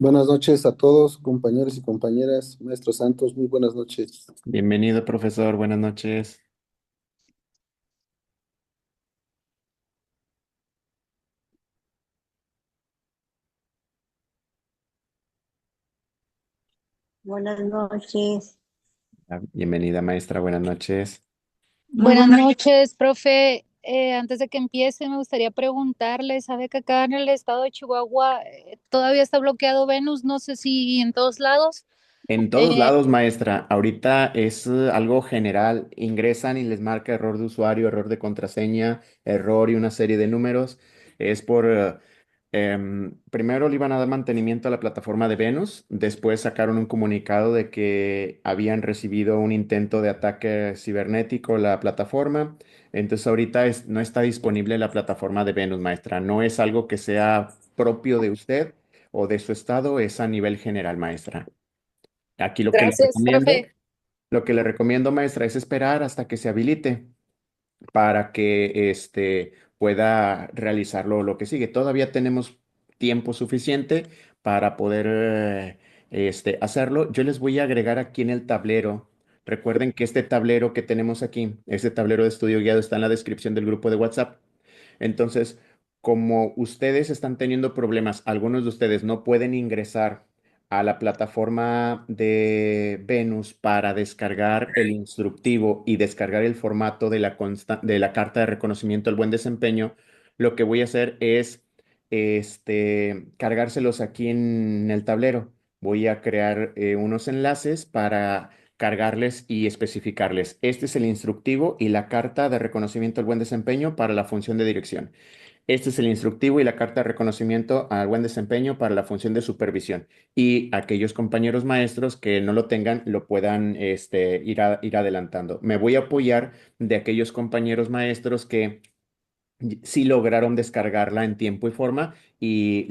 Buenas noches a todos, compañeros y compañeras, maestros santos, muy buenas noches. Bienvenido, profesor. Buenas noches. Buenas noches. Bienvenida, maestra. Buenas noches. Muy Buenas buenas. noches, profe. Antes de que empiece, me gustaría preguntarle, ¿sabe que acá en el estado de Chihuahua todavía está bloqueado Venus? No sé si en todos lados. En todos Eh, lados, maestra. Ahorita es algo general. Ingresan y les marca error de usuario, error de contraseña, error y una serie de números. Es por, primero le iban a dar mantenimiento a la plataforma de Venus. Después sacaron un comunicado de que habían recibido un intento de ataque cibernético a la plataforma. Entonces ahorita no está disponible la plataforma de Venus, maestra. No es algo que sea propio de usted o de su estado, es a nivel general, maestra. Aquí Gracias, profe. lo que le recomiendo, maestra, es esperar hasta que se habilite para que pueda realizarlo lo que sigue. Todavía tenemos tiempo suficiente para poder hacerlo. Yo les voy a agregar aquí en el tablero. Recuerden que este tablero que tenemos aquí, este tablero de estudio guiado está en la descripción del grupo de WhatsApp. Entonces, como ustedes están teniendo problemas, algunos de ustedes no pueden ingresar a la plataforma de Venus para descargar el instructivo y descargar el formato de de la carta de reconocimiento al buen desempeño, lo que voy a hacer es cargárselos aquí en el tablero. Voy a crear unos enlaces para cargarles y especificarles. Este es el instructivo y la carta de reconocimiento al buen desempeño para la función de dirección. Este es el instructivo y la carta de reconocimiento al buen desempeño para la función de supervisión. Y aquellos compañeros maestros que no lo tengan lo puedan ir adelantando. Me voy a apoyar de aquellos compañeros maestros que sí lograron descargarla en tiempo y forma y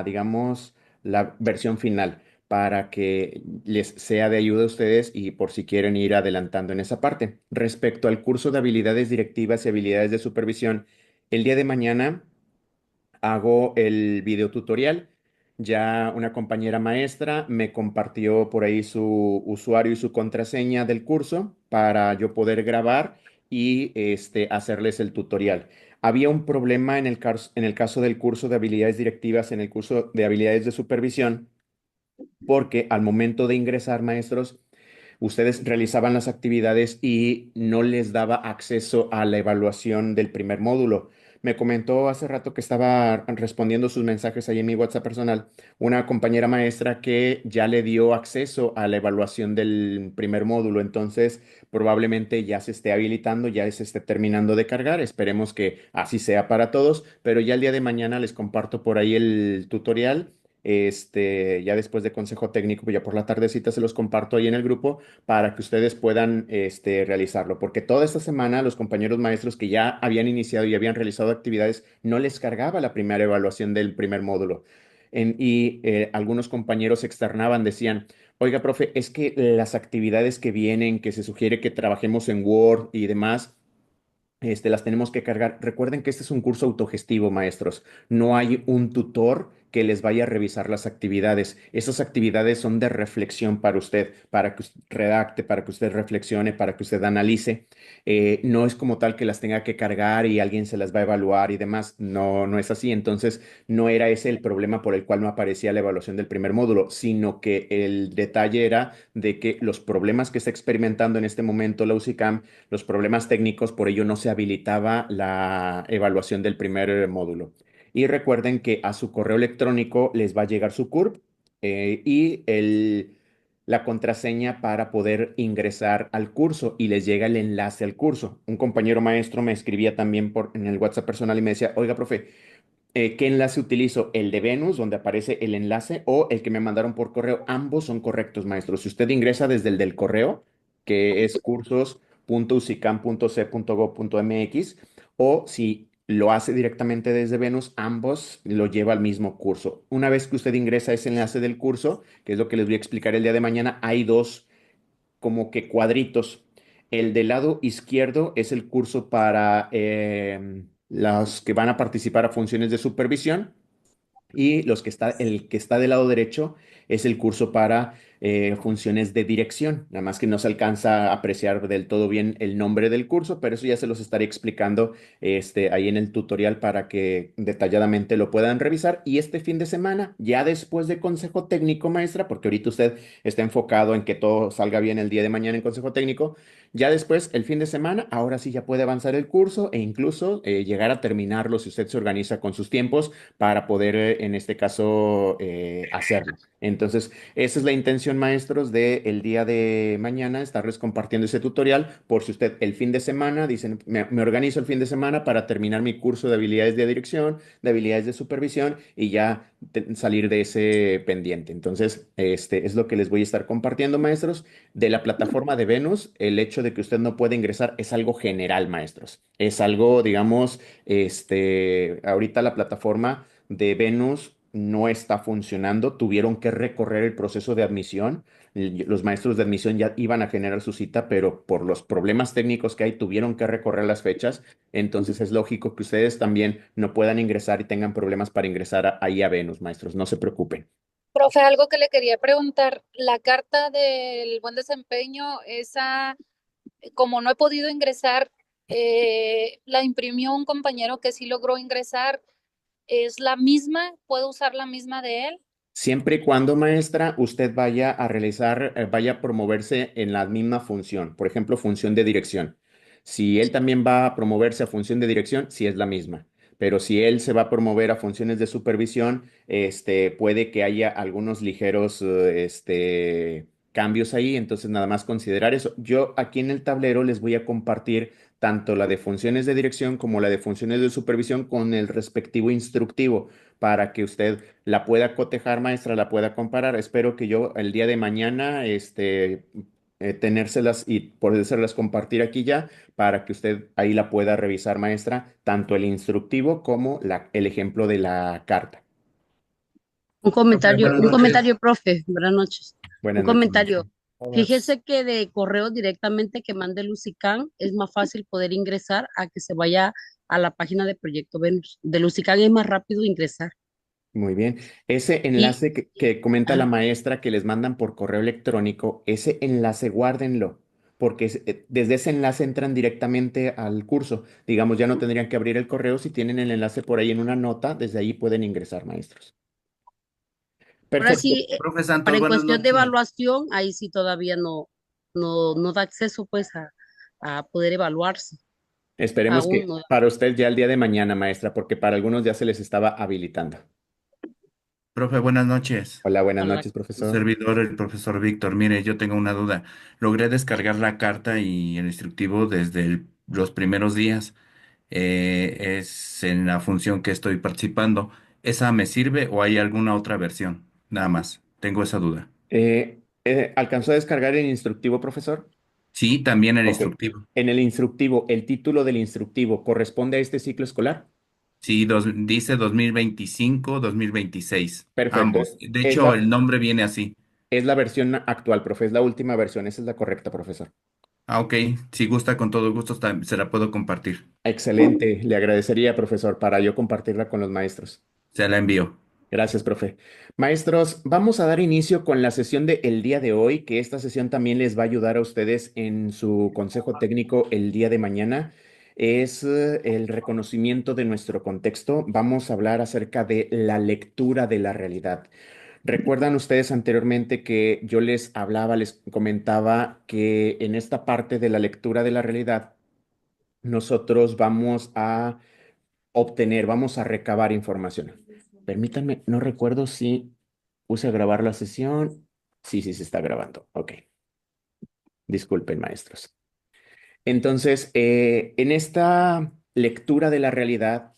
digamos, la versión final para que les sea de ayuda a ustedes y por si quieren ir adelantando en esa parte. Respecto al curso de habilidades directivas y habilidades de supervisión, el día de mañana hago el video tutorial. Ya una compañera maestra me compartió por ahí su usuario y su contraseña del curso para yo poder grabar y hacerles el tutorial. Había un problema en el caso del curso de habilidades directivas, en el curso de habilidades de supervisión, porque al momento de ingresar, maestros, ustedes realizaban las actividades y no les daba acceso a la evaluación del primer módulo. Me comentó hace rato que estaba respondiendo sus mensajes ahí en mi WhatsApp personal, una compañera maestra que ya le dio acceso a la evaluación del primer módulo, entonces probablemente ya se esté habilitando, ya se esté terminando de cargar, esperemos que así sea para todos, pero ya el día de mañana les comparto por ahí el tutorial. Ya después de consejo técnico, pues ya por la tardecita se los comparto ahí en el grupo para que ustedes puedan realizarlo, porque toda esta semana los compañeros maestros que ya habían iniciado y habían realizado actividades no les cargaba la primera evaluación del primer módulo. Algunos compañeros externaban, decían, oiga, profe, es que las actividades que vienen, que se sugiere que trabajemos en Word y demás, las tenemos que cargar. Recuerden que este es un curso autogestivo, maestros. No hay un tutor que les vaya a revisar las actividades. Esas actividades son de reflexión para usted, para que usted redacte, para que usted reflexione, para que usted analice. No es como tal que las tenga que cargar y alguien se las va a evaluar y demás. No, no es así. Entonces, no era ese el problema por el cual no aparecía la evaluación del primer módulo, sino que el detalle era de que los problemas que está experimentando en este momento la UCICAM, los problemas técnicos, por ello no se habilitaba la evaluación del primer módulo. Y recuerden que a su correo electrónico les va a llegar su CURP y la contraseña para poder ingresar al curso y les llega el enlace al curso. Un compañero maestro me escribía también en el WhatsApp personal y me decía, oiga, profe, ¿qué enlace utilizo? ¿El de Venus, donde aparece el enlace, o el que me mandaron por correo? Ambos son correctos, maestro. Si usted ingresa desde el del correo, que es cursos.ucicam.c.gov.mx, o si lo hace directamente desde Venus, ambos lo lleva al mismo curso. Una vez que usted ingresa ese enlace del curso, que es lo que les voy a explicar el día de mañana, hay dos como que cuadritos. El del lado izquierdo es el curso para los que van a participar a funciones de supervisión Y el que está del lado derecho es el curso para funciones de dirección. Nada más que no se alcanza a apreciar del todo bien el nombre del curso, pero eso ya se los estaré explicando ahí en el tutorial para que detalladamente lo puedan revisar. Y este fin de semana, ya después de consejo técnico, maestra, porque ahorita usted está enfocado en que todo salga bien el día de mañana en consejo técnico, ya después, el fin de semana, ahora sí ya puede avanzar el curso e incluso llegar a terminarlo si usted se organiza con sus tiempos para poder, en este caso, hacerlo. Entonces, esa es la intención, maestros, de el día de mañana, estarles compartiendo ese tutorial por si usted el fin de semana, dicen, me organizo el fin de semana para terminar mi curso de habilidades de dirección, de habilidades de supervisión y ya salir de ese pendiente. Entonces, este es lo que les voy a estar compartiendo, maestros. De la plataforma de Venus, el hecho de que usted no pueda ingresar es algo general, maestros. Es algo, digamos, ahorita la plataforma de Venus no está funcionando, tuvieron que recorrer el proceso de admisión. Los maestros de admisión ya iban a generar su cita, pero por los problemas técnicos que hay, tuvieron que recorrer las fechas. Entonces es lógico que ustedes también no puedan ingresar y tengan problemas para ingresar ahí a Venus, maestros. No se preocupen. Profe, algo que le quería preguntar, la carta del buen desempeño, esa, como no he podido ingresar, la imprimió un compañero que sí logró ingresar. ¿Es la misma? ¿Puedo usar la misma de él? Siempre y cuando, maestra, usted vaya a realizar, vaya a promoverse en la misma función, por ejemplo, función de dirección. Si él también va a promoverse a función de dirección, sí es la misma. Pero si él se va a promover a funciones de supervisión, puede que haya algunos ligeros, cambios ahí. Entonces, nada más considerar eso. Yo aquí en el tablero les voy a compartir tanto la de funciones de dirección como la de funciones de supervisión con el respectivo instructivo para que usted la pueda cotejar, maestra, la pueda comparar. Espero que yo el día de mañana, tenérselas y podérselas compartir aquí ya para que usted ahí la pueda revisar, maestra, tanto el instructivo como el ejemplo de la carta. Profe, buenas Un noches. comentario, profe, buenas noches. Un Buenas noches, maestra. comentario. Buenas. Fíjese que de correo directamente que mande Lucicán es más fácil poder ingresar a que se vaya a la página de Proyecto Venus. De Lucicán es más rápido ingresar. Muy bien. Ese Y, enlace que comenta la ah, maestra que les mandan por correo electrónico, ese enlace guárdenlo, porque desde ese enlace entran directamente al curso. Digamos, ya no tendrían que abrir el correo si tienen el enlace por ahí en una nota, desde ahí pueden ingresar, maestros. ahora Perfecto. sí, Profe para Santos, en buenas cuestión de noches. evaluación, ahí sí todavía no da acceso pues a poder evaluarse. Esperemos Aún que no. para usted ya el día de mañana, maestra, porque para algunos ya se les estaba habilitando. Profe, buenas noches. Hola, buenas Ojalá. noches, Su profesor. servidor, el profesor Víctor. Mire, yo tengo una duda. Logré descargar la carta y el instructivo desde los primeros días. Es en la función que estoy participando. ¿Esa me sirve o hay alguna otra versión? Nada más. Tengo esa duda. ¿Alcanzó a descargar el instructivo, profesor? Sí, también el Ok. instructivo. En el instructivo, el título del instructivo corresponde a este ciclo escolar. Sí, dice 2025, 2026. Perfecto. Ambos. De hecho, el nombre viene así. Es la versión actual, profe, es la última versión, esa es la correcta, profesor. Ah, ok. Si gusta, con todo gusto, se la puedo compartir. Excelente, le agradecería, profesor, para yo compartirla con los maestros. Se la envío. Gracias, profe. Maestros, vamos a dar inicio con la sesión de el día de hoy, que esta sesión también les va a ayudar a ustedes en su consejo técnico el día de mañana. Es el reconocimiento de nuestro contexto. Vamos a hablar acerca de la lectura de la realidad. ¿Recuerdan ustedes anteriormente que yo les hablaba, les comentaba que en esta parte de la lectura de la realidad, nosotros vamos a obtener, vamos a recabar información? Permítanme, no recuerdo si puse a grabar la sesión. Sí, sí, se está grabando. Ok. Disculpen, maestros. Entonces, en esta lectura de la realidad,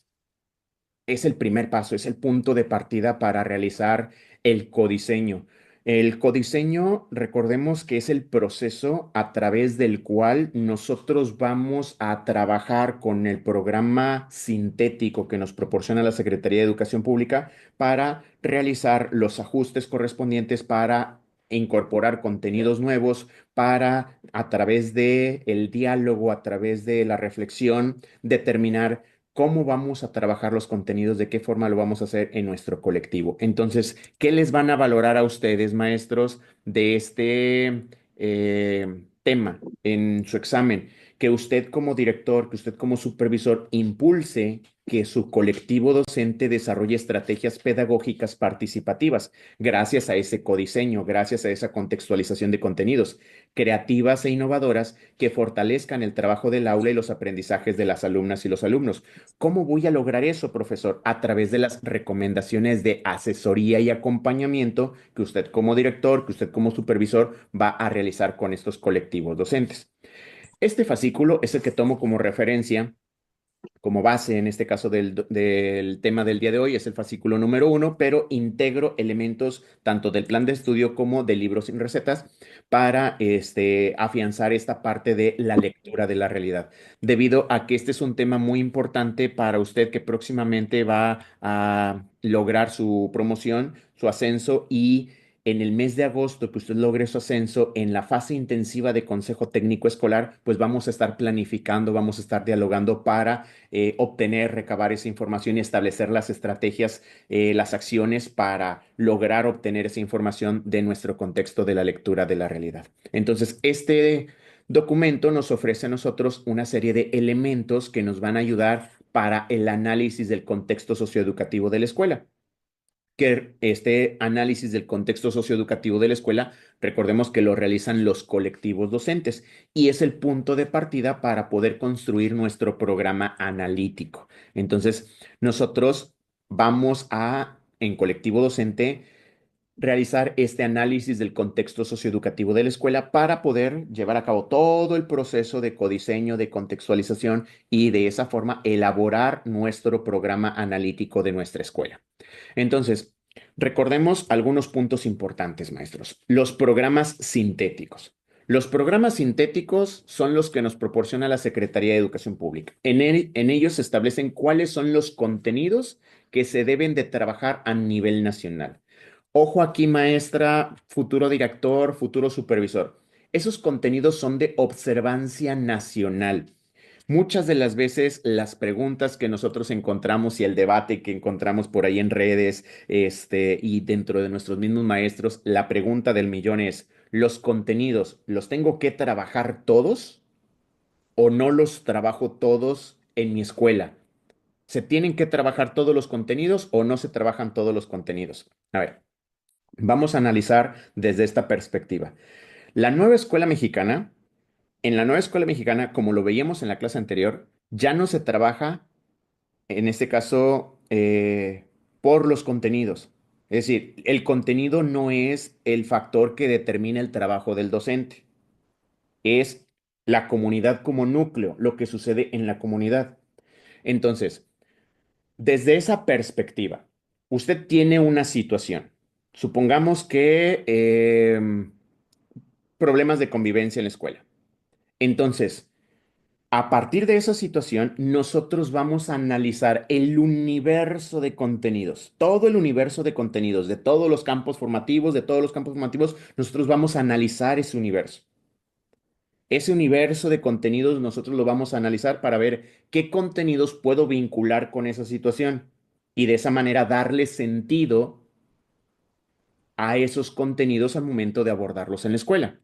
es el primer paso, es el punto de partida para realizar el codiseño. El codiseño, recordemos que es el proceso a través del cual nosotros vamos a trabajar con el programa sintético que nos proporciona la Secretaría de Educación Pública para realizar los ajustes correspondientes para incorporar contenidos nuevos, para a través de el diálogo, a través de la reflexión, determinar cómo vamos a trabajar los contenidos, de qué forma lo vamos a hacer en nuestro colectivo. Entonces, ¿qué les van a valorar a ustedes, maestros, de este tema en su examen? Que usted como director, que usted como supervisor impulse que su colectivo docente desarrolle estrategias pedagógicas participativas gracias a ese codiseño, gracias a esa contextualización de contenidos, creativas e innovadoras que fortalezcan el trabajo del aula y los aprendizajes de las alumnas y los alumnos. ¿Cómo voy a lograr eso, profesor? A través de las recomendaciones de asesoría y acompañamiento que usted como director, que usted como supervisor va a realizar con estos colectivos docentes. Este fascículo es el que tomo como referencia, como base en este caso del tema del día de hoy, es el fascículo número 1, pero integro elementos tanto del plan de estudio como de libros sin recetas para afianzar esta parte de la lectura de la realidad, debido a que este es un tema muy importante para usted que próximamente va a lograr su promoción, su ascenso y en el mes de agosto que usted logre su ascenso, en la fase intensiva de consejo técnico escolar, pues vamos a estar planificando, vamos a estar dialogando para obtener, recabar esa información y establecer las estrategias, las acciones para lograr obtener esa información de nuestro contexto de la lectura de la realidad. Entonces, este documento nos ofrece a nosotros una serie de elementos que nos van a ayudar para el análisis del contexto socioeducativo de la escuela, que este análisis del contexto socioeducativo de la escuela, recordemos que lo realizan los colectivos docentes y es el punto de partida para poder construir nuestro programa analítico. Entonces, nosotros vamos a, en colectivo docente, realizar este análisis del contexto socioeducativo de la escuela para poder llevar a cabo todo el proceso de codiseño, de contextualización y de esa forma elaborar nuestro programa analítico de nuestra escuela. Entonces, recordemos algunos puntos importantes, maestros. Los programas sintéticos. Los programas sintéticos son los que nos proporciona la Secretaría de Educación Pública. En ellos se establecen cuáles son los contenidos que se deben de trabajar a nivel nacional. Ojo aquí, maestra, futuro director, futuro supervisor. Esos contenidos son de observancia nacional. Muchas de las veces las preguntas que nosotros encontramos y el debate que encontramos por ahí en redes, y dentro de nuestros mismos maestros, la pregunta del millón es, ¿los contenidos los tengo que trabajar todos o no los trabajo todos en mi escuela? ¿Se tienen que trabajar todos los contenidos o no se trabajan todos los contenidos? A ver, vamos a analizar desde esta perspectiva. La nueva escuela mexicana, en la nueva escuela mexicana, como lo veíamos en la clase anterior, ya no se trabaja, en este caso, por los contenidos. Es decir, el contenido no es el factor que determina el trabajo del docente, es la comunidad como núcleo, lo que sucede en la comunidad. Entonces, desde esa perspectiva, usted tiene una situación. Supongamos que problemas de convivencia en la escuela. Entonces, a partir de esa situación, nosotros vamos a analizar el universo de contenidos, todo el universo de contenidos, de todos los campos formativos, de todos los campos formativos, nosotros vamos a analizar ese universo. Ese universo de contenidos nosotros lo vamos a analizar para ver qué contenidos puedo vincular con esa situación y de esa manera darle sentido a esos contenidos al momento de abordarlos en la escuela.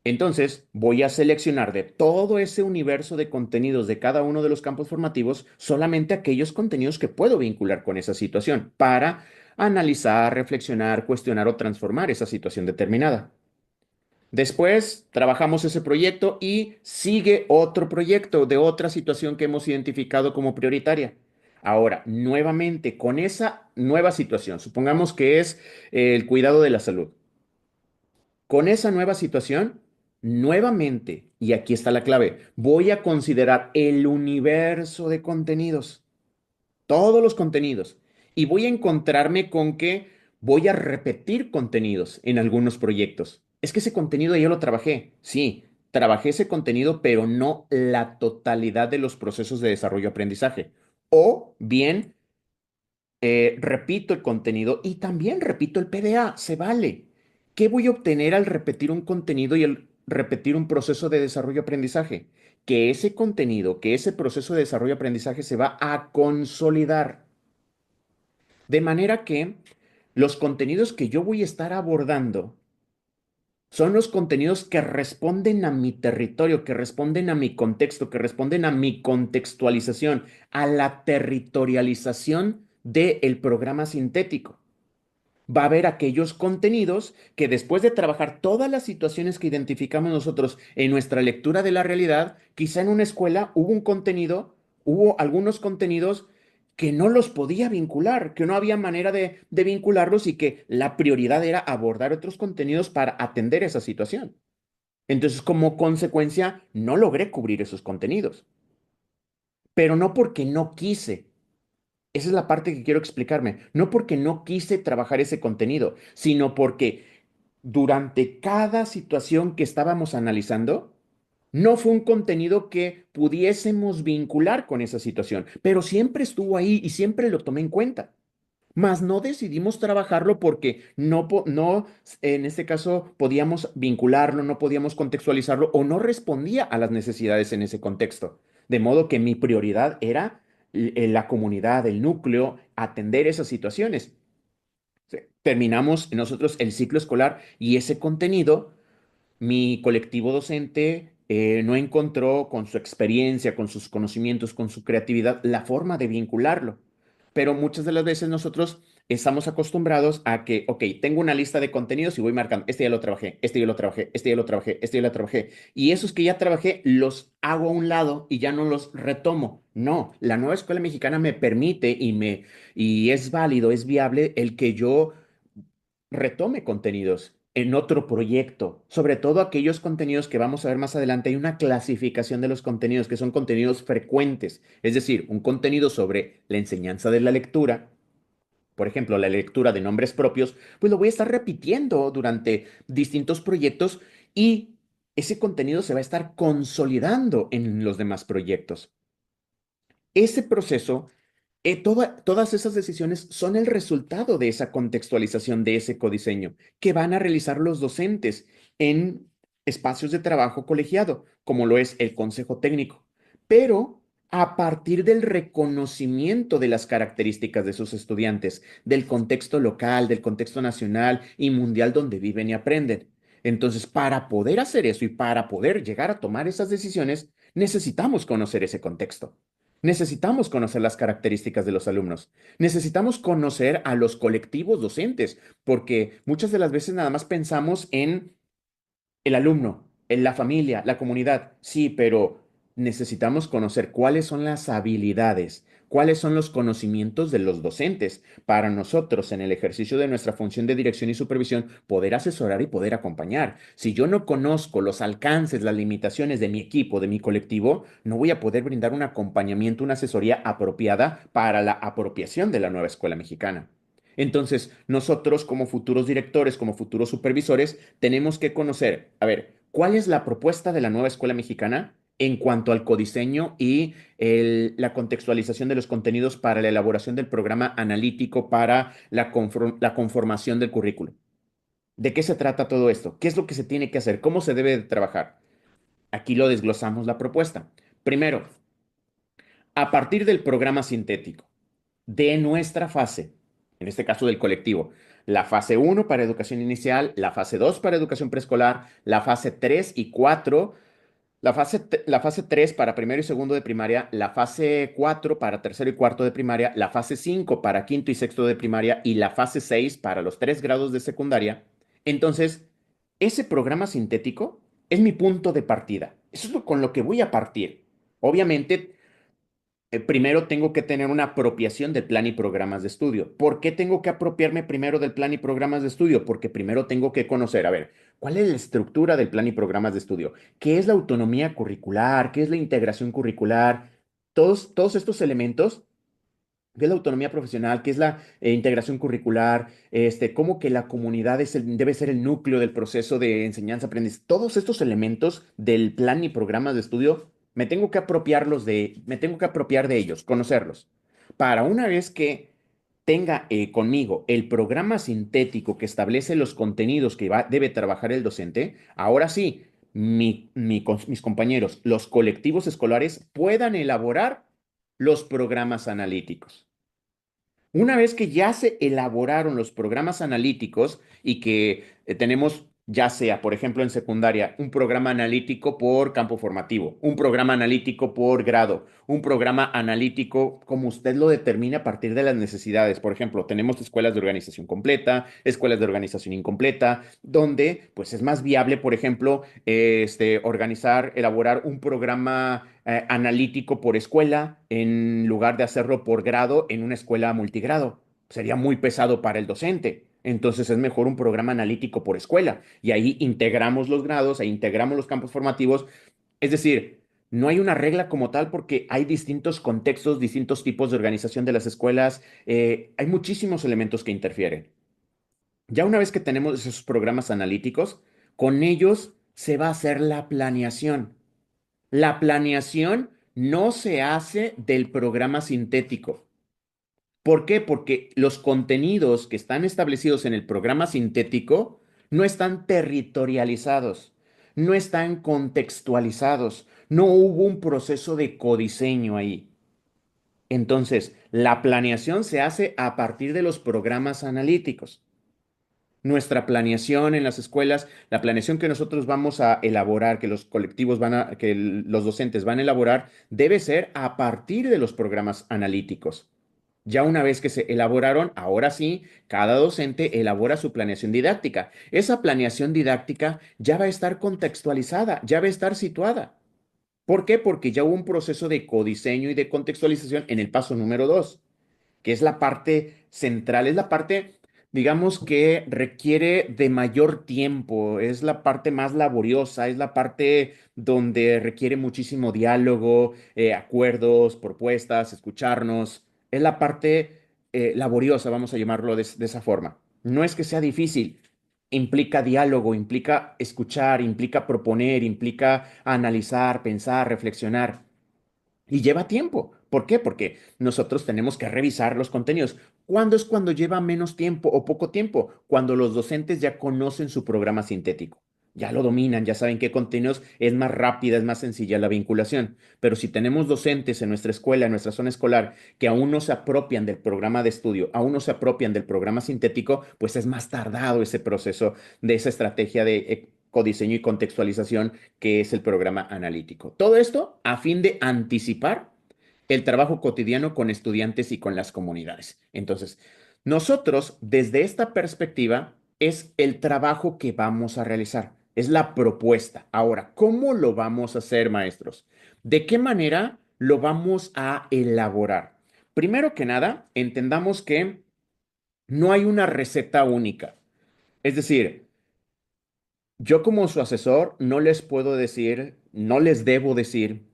Entonces, voy a seleccionar de todo ese universo de contenidos de cada uno de los campos formativos solamente aquellos contenidos que puedo vincular con esa situación para analizar, reflexionar, cuestionar o transformar esa situación determinada. Después, trabajamos ese proyecto y sigue otro proyecto de otra situación que hemos identificado como prioritaria. Ahora, nuevamente, con esa nueva situación, supongamos que es el cuidado de la salud. Con esa nueva situación, nuevamente, y aquí está la clave, voy a considerar el universo de contenidos, todos los contenidos, y voy a encontrarme con que voy a repetir contenidos en algunos proyectos. Es que ese contenido ya lo trabajé, sí, trabajé ese contenido, pero no la totalidad de los procesos de desarrollo-aprendizaje. O bien repito el contenido y también repito el PDA, se vale. ¿Qué voy a obtener al repetir un contenido repetir un proceso de desarrollo-aprendizaje, que ese contenido, que ese proceso de desarrollo-aprendizaje se va a consolidar. De manera que los contenidos que yo voy a estar abordando son los contenidos que responden a mi territorio, que responden a mi contexto, que responden a mi contextualización, a la territorialización del programa sintético. Va a haber aquellos contenidos que después de trabajar todas las situaciones que identificamos nosotros en nuestra lectura de la realidad, quizá en una escuela hubo algunos contenidos que no los podía vincular, que no había manera de vincularlos y que la prioridad era abordar otros contenidos para atender esa situación. Entonces, como consecuencia, no logré cubrir esos contenidos, pero no porque no quise. Esa es la parte que quiero explicarme. No porque no quise trabajar ese contenido, sino porque durante cada situación que estábamos analizando, no fue un contenido que pudiésemos vincular con esa situación, pero siempre estuvo ahí y siempre lo tomé en cuenta. Mas no decidimos trabajarlo porque no, en este caso, podíamos vincularlo, no podíamos contextualizarlo o no respondía a las necesidades en ese contexto. De modo que mi prioridad era la comunidad, el núcleo, atender esas situaciones. Sí. Terminamos nosotros el ciclo escolar y ese contenido mi colectivo docente no encontró con su experiencia, con sus conocimientos, con su creatividad, la forma de vincularlo. Pero muchas de las veces nosotros estamos acostumbrados a que, ok, tengo una lista de contenidos y voy marcando, este ya lo trabajé, este ya lo trabajé, este ya lo trabajé, este ya lo trabajé. Y esos que ya trabajé los hago a un lado y ya no los retomo. No, la nueva escuela mexicana me permite y es válido, es viable el que yo retome contenidos en otro proyecto, sobre todo aquellos contenidos que vamos a ver más adelante. Hay una clasificación de los contenidos que son contenidos frecuentes, es decir, un contenido sobre la enseñanza de la lectura, por ejemplo, la lectura de nombres propios, pues lo voy a estar repitiendo durante distintos proyectos y ese contenido se va a estar consolidando en los demás proyectos. Ese proceso todas esas decisiones son el resultado de esa contextualización, de ese codiseño, que van a realizar los docentes en espacios de trabajo colegiado, como lo es el consejo técnico, pero a partir del reconocimiento de las características de sus estudiantes, del contexto local, del contexto nacional y mundial donde viven y aprenden. Entonces, para poder hacer eso y para poder llegar a tomar esas decisiones, necesitamos conocer ese contexto. Necesitamos conocer las características de los alumnos. Necesitamos conocer a los colectivos docentes, porque muchas de las veces nada más pensamos en el alumno, en la familia, la comunidad. Sí, pero necesitamos conocer cuáles son las habilidades, cuáles son los conocimientos de los docentes para nosotros en el ejercicio de nuestra función de dirección y supervisión poder asesorar y poder acompañar. Si yo no conozco los alcances, las limitaciones de mi equipo, de mi colectivo, no voy a poder brindar un acompañamiento, una asesoría apropiada para la apropiación de la nueva escuela mexicana. Entonces, nosotros como futuros directores, como futuros supervisores, tenemos que conocer, a ver, ¿cuál es la propuesta de la nueva escuela mexicana en cuanto al codiseño y la contextualización de los contenidos para la elaboración del programa analítico para la conformación del currículo? ¿De qué se trata todo esto? ¿Qué es lo que se tiene que hacer? ¿Cómo se debe de trabajar? Aquí lo desglosamos la propuesta. Primero, a partir del programa sintético de nuestra fase, en este caso del colectivo, la fase 1 para educación inicial, la fase 2 para educación preescolar, la fase 3 y 4, la fase 3 para primero y segundo de primaria, la fase 4 para tercero y cuarto de primaria, la fase 5 para quinto y sexto de primaria y la fase 6 para los 3 grados de secundaria. Entonces, ese programa sintético es mi punto de partida. Eso es con lo que voy a partir. Obviamente, primero tengo que tener una apropiación del plan y programas de estudio. ¿Por qué tengo que apropiarme primero del plan y programas de estudio? Porque primero tengo que conocer, a ver, ¿cuál es la estructura del plan y programas de estudio? ¿Qué es la autonomía curricular? ¿Qué es la integración curricular? Todos estos elementos, ¿qué es la autonomía profesional? ¿Qué es la integración curricular? Cómo que la comunidad debe ser el núcleo del proceso de enseñanza-aprendizaje. Todos estos elementos del plan y programas de estudio me tengo que apropiar de ellos, conocerlos. Para una vez que tenga conmigo el programa sintético que establece los contenidos que debe trabajar el docente, ahora sí, mis compañeros, los colectivos escolares, puedan elaborar los programas analíticos. Una vez que ya se elaboraron los programas analíticos y que tenemos, ya sea, por ejemplo, en secundaria, un programa analítico por campo formativo, un programa analítico por grado, un programa analítico como usted lo determine a partir de las necesidades. Por ejemplo, tenemos escuelas de organización completa, escuelas de organización incompleta, donde pues es más viable, por ejemplo, elaborar un programa analítico por escuela en lugar de hacerlo por grado en una escuela multigrado. Sería muy pesado para el docente. Entonces es mejor un programa analítico por escuela y ahí integramos los grados, ahí integramos los campos formativos. Es decir, no hay una regla como tal porque hay distintos contextos, distintos tipos de organización de las escuelas. Hay muchísimos elementos que interfieren. Ya una vez que tenemos esos programas analíticos, con ellos se va a hacer la planeación. La planeación no se hace del programa sintético. ¿Por qué? Porque los contenidos que están establecidos en el programa sintético no están territorializados, no están contextualizados, no hubo un proceso de codiseño ahí. Entonces, la planeación se hace a partir de los programas analíticos. Nuestra planeación en las escuelas, la planeación que nosotros vamos a elaborar, que los colectivos los docentes van a elaborar, debe ser a partir de los programas analíticos. Ya una vez que se elaboraron, ahora sí, cada docente elabora su planeación didáctica. Esa planeación didáctica ya va a estar contextualizada, ya va a estar situada. ¿Por qué? Porque ya hubo un proceso de codiseño y de contextualización en el paso número 2, que es la parte central, es la parte, digamos, que requiere de mayor tiempo, es la parte más laboriosa, es la parte donde requiere muchísimo diálogo, acuerdos, propuestas, escucharnos, es la parte laboriosa, vamos a llamarlo de esa forma. No es que sea difícil, implica diálogo, implica escuchar, implica proponer, implica analizar, pensar, reflexionar. Y lleva tiempo. ¿Por qué? Porque nosotros tenemos que revisar los contenidos. ¿Cuándo es cuando lleva menos tiempo o poco tiempo? Cuando los docentes ya conocen su programa sintético. Ya lo dominan, ya saben qué contenidos es más rápida, es más sencilla la vinculación. Pero si tenemos docentes en nuestra escuela, en nuestra zona escolar, que aún no se apropian del programa de estudio, aún no se apropian del programa sintético, pues es más tardado ese proceso de esa estrategia de codiseño y contextualización que es el programa analítico. Todo esto a fin de anticipar el trabajo cotidiano con estudiantes y con las comunidades. Entonces, nosotros, desde esta perspectiva, es el trabajo que vamos a realizar, es la propuesta. Ahora, ¿cómo lo vamos a hacer, maestros? ¿De qué manera lo vamos a elaborar? Primero que nada, entendamos que no hay una receta única. Es decir, yo como su asesor no les puedo decir, no les debo decir,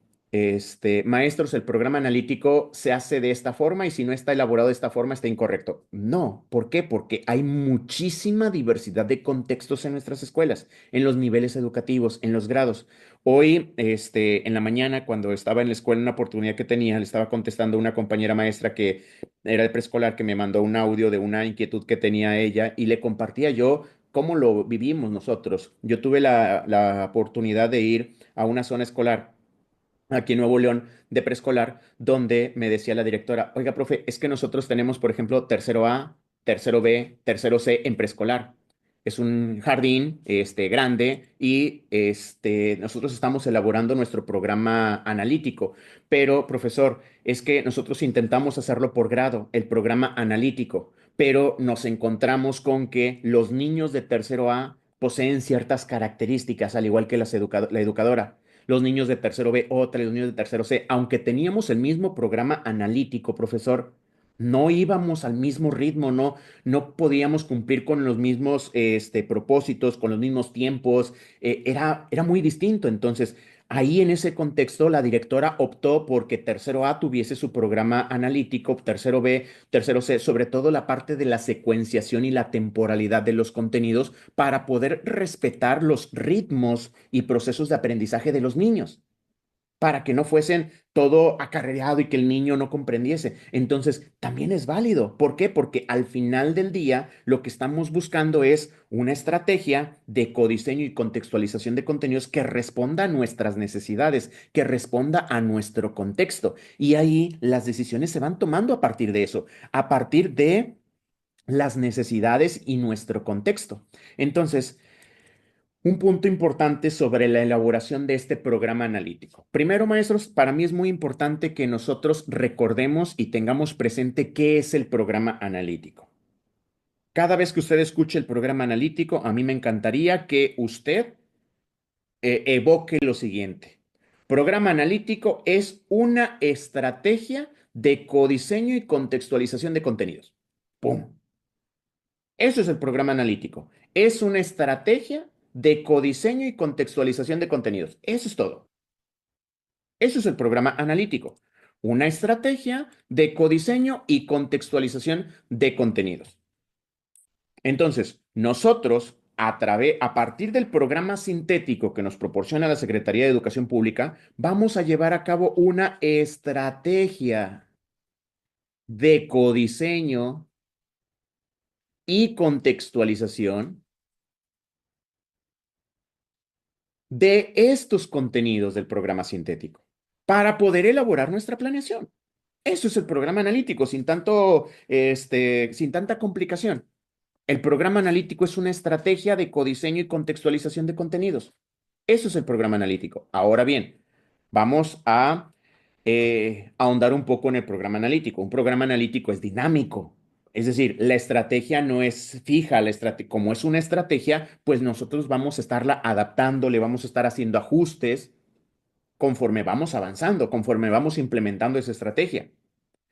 maestros, el programa analítico se hace de esta forma y si no está elaborado de esta forma está incorrecto. No, ¿por qué? Porque hay muchísima diversidad de contextos en nuestras escuelas, en los niveles educativos, en los grados. Hoy, en la mañana, cuando estaba en la escuela, una oportunidad que tenía, le estaba contestando a una compañera maestra que era de preescolar que me mandó un audio de una inquietud que tenía ella y le compartía yo cómo lo vivimos nosotros. Yo tuve la oportunidad de ir a una zona escolar aquí en Nuevo León de preescolar, donde me decía la directora, oiga, profe, es que nosotros tenemos, por ejemplo, tercero A, tercero B, tercero C en preescolar. Es un jardín grande y nosotros estamos elaborando nuestro programa analítico. Pero, profesor, es que nosotros intentamos hacerlo por grado, el programa analítico, pero nos encontramos con que los niños de tercero A poseen ciertas características, al igual que la educadora. Los niños de tercero B otra, y los niños de tercero C, aunque teníamos el mismo programa analítico, profesor, no íbamos al mismo ritmo, no podíamos cumplir con los mismos propósitos, con los mismos tiempos, era muy distinto. Entonces, ahí en ese contexto, la directora optó porque tercero A tuviese su programa analítico, tercero B, tercero C, sobre todo la parte de la secuenciación y la temporalidad de los contenidos para poder respetar los ritmos y procesos de aprendizaje de los niños para que no fuesen todo acarreado y que el niño no comprendiese. Entonces, también es válido. ¿Por qué? Porque al final del día lo que estamos buscando es una estrategia de codiseño y contextualización de contenidos que responda a nuestras necesidades, que responda a nuestro contexto. Y ahí las decisiones se van tomando a partir de eso, a partir de las necesidades y nuestro contexto. Entonces, un punto importante sobre la elaboración de este programa analítico. Primero, maestros, para mí es muy importante que nosotros recordemos y tengamos presente qué es el programa analítico. Cada vez que usted escuche el programa analítico, a mí me encantaría que usted evoque lo siguiente. Programa analítico es una estrategia de codiseño y contextualización de contenidos. ¡Pum! Eso es el programa analítico. Es una estrategia de codiseño y contextualización de contenidos. Eso es todo. Eso es el programa analítico. Una estrategia de codiseño y contextualización de contenidos. Entonces, nosotros, a partir del programa sintético que nos proporciona la Secretaría de Educación Pública, vamos a llevar a cabo una estrategia de codiseño y contextualización de estos contenidos del programa sintético para poder elaborar nuestra planeación. Eso es el programa analítico, sin tanta complicación. El programa analítico es una estrategia de codiseño y contextualización de contenidos. Eso es el programa analítico. Ahora bien, vamos a ahondar un poco en el programa analítico. Un programa analítico es dinámico. Es decir, la estrategia no es fija, como es una estrategia, pues nosotros vamos a estarla adaptando, le vamos a estar haciendo ajustes conforme vamos avanzando, conforme vamos implementando esa estrategia.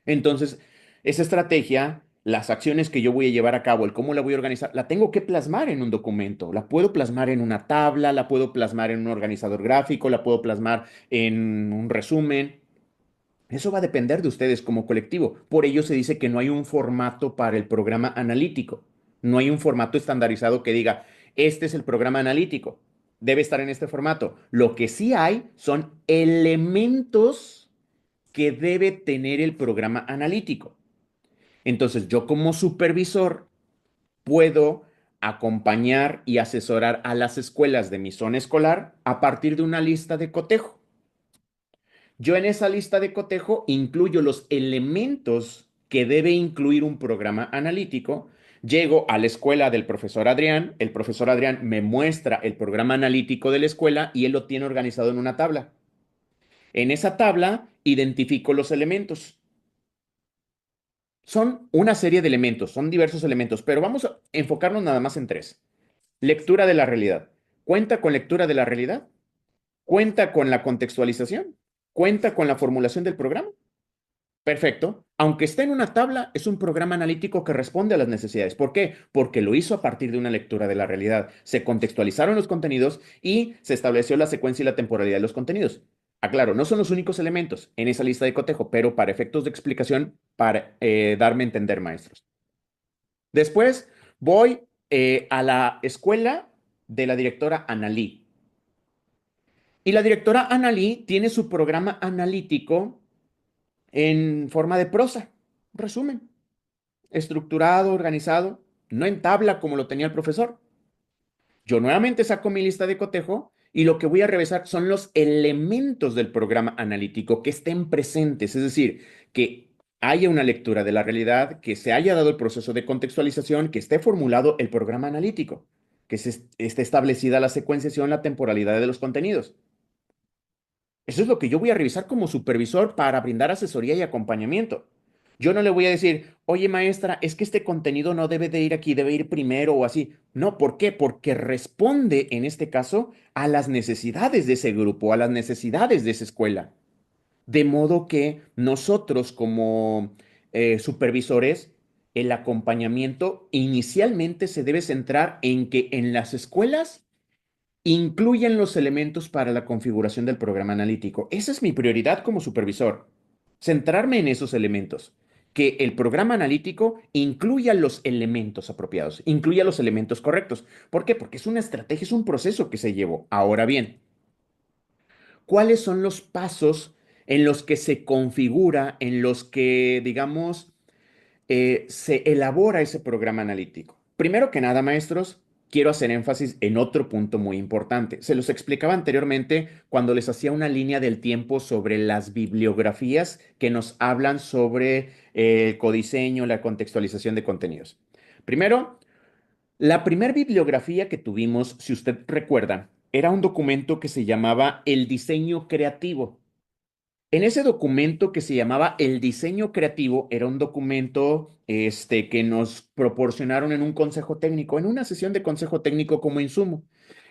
Entonces, esa estrategia, las acciones que yo voy a llevar a cabo, el cómo la voy a organizar, la tengo que plasmar en un documento. La puedo plasmar en una tabla, la puedo plasmar en un organizador gráfico, la puedo plasmar en un resumen. Eso va a depender de ustedes como colectivo. Por ello se dice que no hay un formato para el programa analítico. No hay un formato estandarizado que diga, este es el programa analítico. Debe estar en este formato. Lo que sí hay son elementos que debe tener el programa analítico. Entonces, yo como supervisor puedo acompañar y asesorar a las escuelas de mi zona escolar a partir de una lista de cotejo. Yo en esa lista de cotejo incluyo los elementos que debe incluir un programa analítico. Llego a la escuela del profesor Adrián, el profesor Adrián me muestra el programa analítico de la escuela y él lo tiene organizado en una tabla. En esa tabla identifico los elementos. Son una serie de elementos, son diversos elementos, pero vamos a enfocarnos nada más en tres. Lectura de la realidad. ¿Cuenta con lectura de la realidad? ¿Cuenta con la contextualización? ¿Cuenta con la formulación del programa? Perfecto. Aunque esté en una tabla, es un programa analítico que responde a las necesidades. ¿Por qué? Porque lo hizo a partir de una lectura de la realidad. Se contextualizaron los contenidos y se estableció la secuencia y la temporalidad de los contenidos. Aclaro, no son los únicos elementos en esa lista de cotejo, pero para efectos de explicación, para darme a entender, maestros. Después voy a la escuela de la directora Analí. Y la directora Analí tiene su programa analítico en forma de prosa, resumen, estructurado, organizado, no en tabla como lo tenía el profesor. Yo nuevamente saco mi lista de cotejo y lo que voy a revisar son los elementos del programa analítico que estén presentes, es decir, que haya una lectura de la realidad, que se haya dado el proceso de contextualización, que esté formulado el programa analítico, que esté establecida la secuenciación, la temporalidad de los contenidos. Eso es lo que yo voy a revisar como supervisor para brindar asesoría y acompañamiento. Yo no le voy a decir, oye maestra, es que este contenido no debe de ir aquí, debe ir primero o así. No, ¿por qué? Porque responde en este caso a las necesidades de ese grupo, a las necesidades de esa escuela. De modo que nosotros como supervisores, el acompañamiento inicialmente se debe centrar en que en las escuelas incluyen los elementos para la configuración del programa analítico. Esa es mi prioridad como supervisor. Centrarme en esos elementos. Que el programa analítico incluya los elementos apropiados, incluya los elementos correctos. ¿Por qué? Porque es una estrategia, es un proceso que se llevó. Ahora bien, ¿cuáles son los pasos en los que se configura, en los que, digamos, se elabora ese programa analítico. Primero que nada, maestros, quiero hacer énfasis en otro punto muy importante. Se los explicaba anteriormente cuando les hacía una línea del tiempo sobre las bibliografías que nos hablan sobre el codiseño, la contextualización de contenidos. Primero, la primer bibliografía que tuvimos, si usted recuerda, era un documento que se llamaba El diseño creativo. En ese documento que se llamaba El diseño creativo, era un documento que nos proporcionaron en un consejo técnico, en una sesión de consejo técnico como insumo.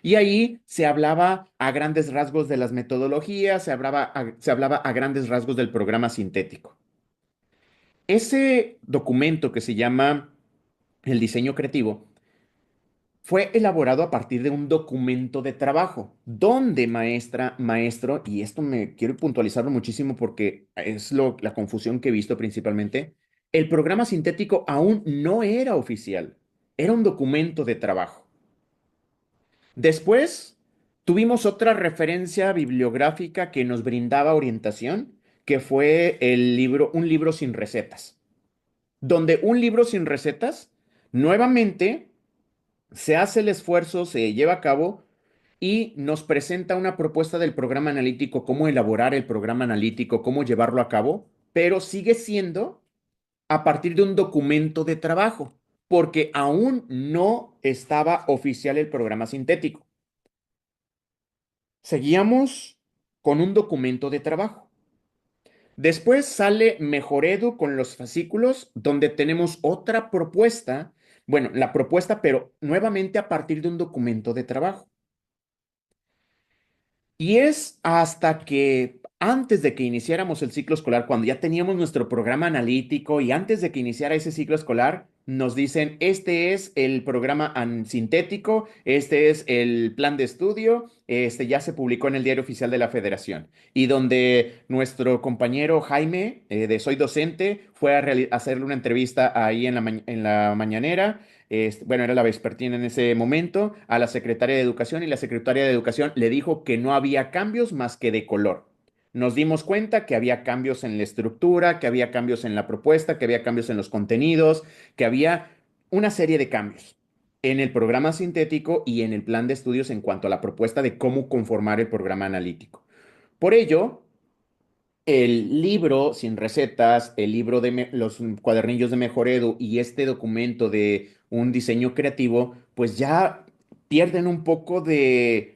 Y ahí se hablaba a grandes rasgos de las metodologías, se hablaba a grandes rasgos del programa sintético. Ese documento que se llama El diseño creativo fue elaborado a partir de un documento de trabajo, donde maestra, maestro, y esto me quiero puntualizarlo muchísimo porque es la confusión que he visto principalmente, el programa sintético aún no era oficial, era un documento de trabajo. Después tuvimos otra referencia bibliográfica que nos brindaba orientación, que fue un libro sin recetas, donde un libro sin recetas, nuevamente se hace el esfuerzo, se lleva a cabo y nos presenta una propuesta del programa analítico, cómo elaborar el programa analítico, cómo llevarlo a cabo, pero sigue siendo a partir de un documento de trabajo, porque aún no estaba oficial el programa sintético. Seguíamos con un documento de trabajo. Después sale Mejoredu con los fascículos, donde tenemos otra propuesta, bueno, la propuesta, pero nuevamente a partir de un documento de trabajo. Y es hasta que antes de que iniciáramos el ciclo escolar, cuando ya teníamos nuestro programa analítico y antes de que iniciara ese ciclo escolar, nos dicen, este es el programa sintético, este es el plan de estudio, este ya se publicó en el Diario Oficial de la Federación. Y donde nuestro compañero Jaime, de Soy Docente, fue a hacerle una entrevista ahí en la mañanera. Bueno, era la vespertina en ese momento, a la secretaria de Educación y la secretaria de Educación le dijo que no había cambios más que de color. Nos dimos cuenta que había cambios en la estructura, que había cambios en la propuesta, que había cambios en los contenidos, que había una serie de cambios en el programa sintético y en el plan de estudios en cuanto a la propuesta de cómo conformar el programa analítico. Por ello, el libro sin recetas, el libro de los cuadernillos de Mejoredu y este documento de un diseño creativo, pues ya pierden un poco de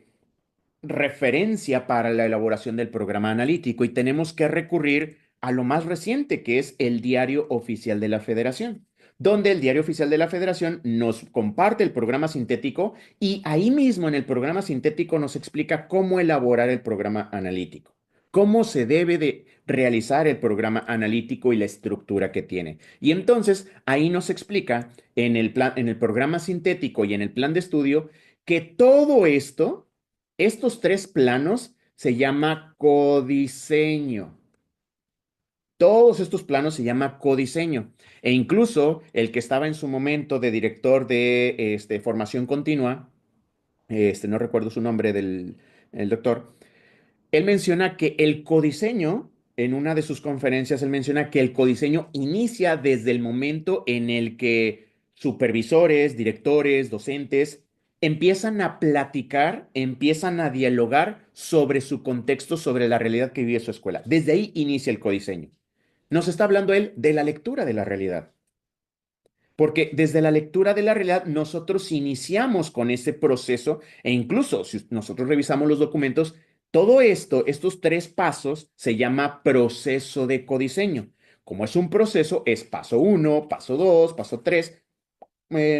referencia para la elaboración del programa analítico y tenemos que recurrir a lo más reciente, que es el Diario Oficial de la Federación, donde el Diario Oficial de la Federación nos comparte el programa sintético y ahí mismo en el programa sintético nos explica cómo elaborar el programa analítico, cómo se debe de realizar el programa analítico y la estructura que tiene. Y entonces ahí nos explica en el programa sintético y en el plan de estudio que todo esto, estos tres planos, se llama codiseño. Todos estos planos se llama codiseño. E incluso el que estaba en su momento de director de formación continua, no recuerdo su nombre el doctor, él menciona que el codiseño, en una de sus conferencias, él menciona que el codiseño inicia desde el momento en el que supervisores, directores, docentes empiezan a platicar, empiezan a dialogar sobre su contexto, sobre la realidad que vive su escuela. Desde ahí inicia el codiseño. Nos está hablando él de la lectura de la realidad. Porque desde la lectura de la realidad nosotros iniciamos con ese proceso e incluso si nosotros revisamos los documentos, todo esto, estos tres pasos se llama proceso de codiseño. Como es un proceso, es paso 1, paso 2, paso 3,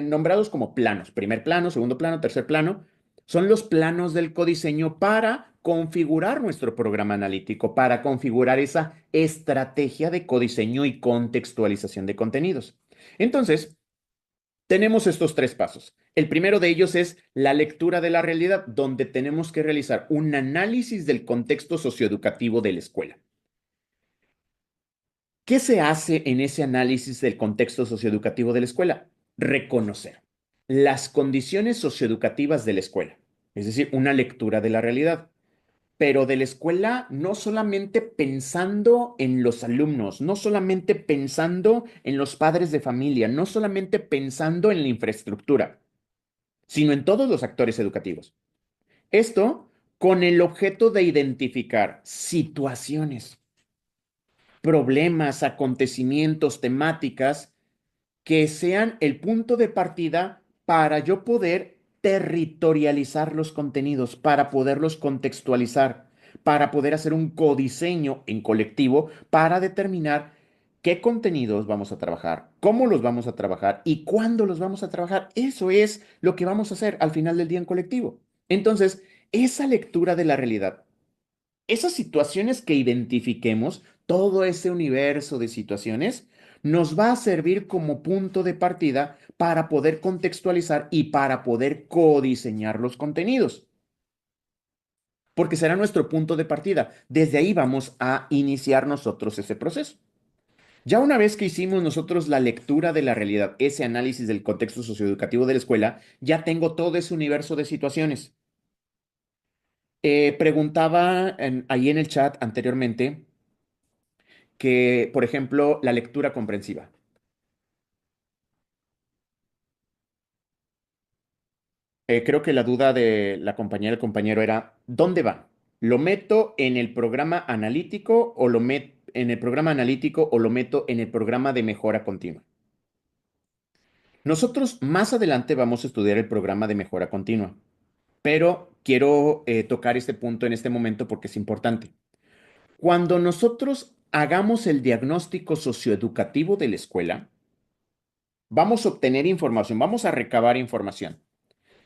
nombrados como planos. Primer plano, segundo plano, tercer plano. Son los planos del codiseño para configurar nuestro programa analítico, para configurar esa estrategia de codiseño y contextualización de contenidos. Entonces, tenemos estos tres pasos. El primero de ellos es la lectura de la realidad, donde tenemos que realizar un análisis del contexto socioeducativo de la escuela. ¿Qué se hace en ese análisis del contexto socioeducativo de la escuela? Reconocer las condiciones socioeducativas de la escuela, es decir, una lectura de la realidad. pero de la escuela no solamente pensando en los alumnos, no solamente pensando en los padres de familia, no solamente pensando en la infraestructura, sino en todos los actores educativos. Esto con el objeto de identificar situaciones, problemas, acontecimientos, temáticas que sean el punto de partida para yo poder territorializar los contenidos, para poderlos contextualizar, para poder hacer un codiseño en colectivo para determinar qué contenidos vamos a trabajar, cómo los vamos a trabajar y cuándo los vamos a trabajar. Eso es lo que vamos a hacer al final del día en colectivo. Entonces, esa lectura de la realidad, esas situaciones que identifiquemos, todo ese universo de situaciones, nos va a servir como punto de partida para poder contextualizar y para poder codiseñar los contenidos, porque será nuestro punto de partida. Desde ahí vamos a iniciar nosotros ese proceso. Ya una vez que hicimos nosotros la lectura de la realidad, ese análisis del contexto socioeducativo de la escuela, ya tengo todo ese universo de situaciones. Preguntaba ahí en el chat anteriormente que, por ejemplo, la lectura comprensiva. Creo que la duda de la compañera del compañero era, ¿dónde va? ¿Lo meto en el programa analítico o lo meto en el programa analítico o lo meto en el programa de mejora continua? Nosotros más adelante vamos a estudiar el programa de mejora continua, pero quiero tocar este punto en este momento porque es importante. Cuando nosotros hagamos el diagnóstico socioeducativo de la escuela, vamos a obtener información, vamos a recabar información.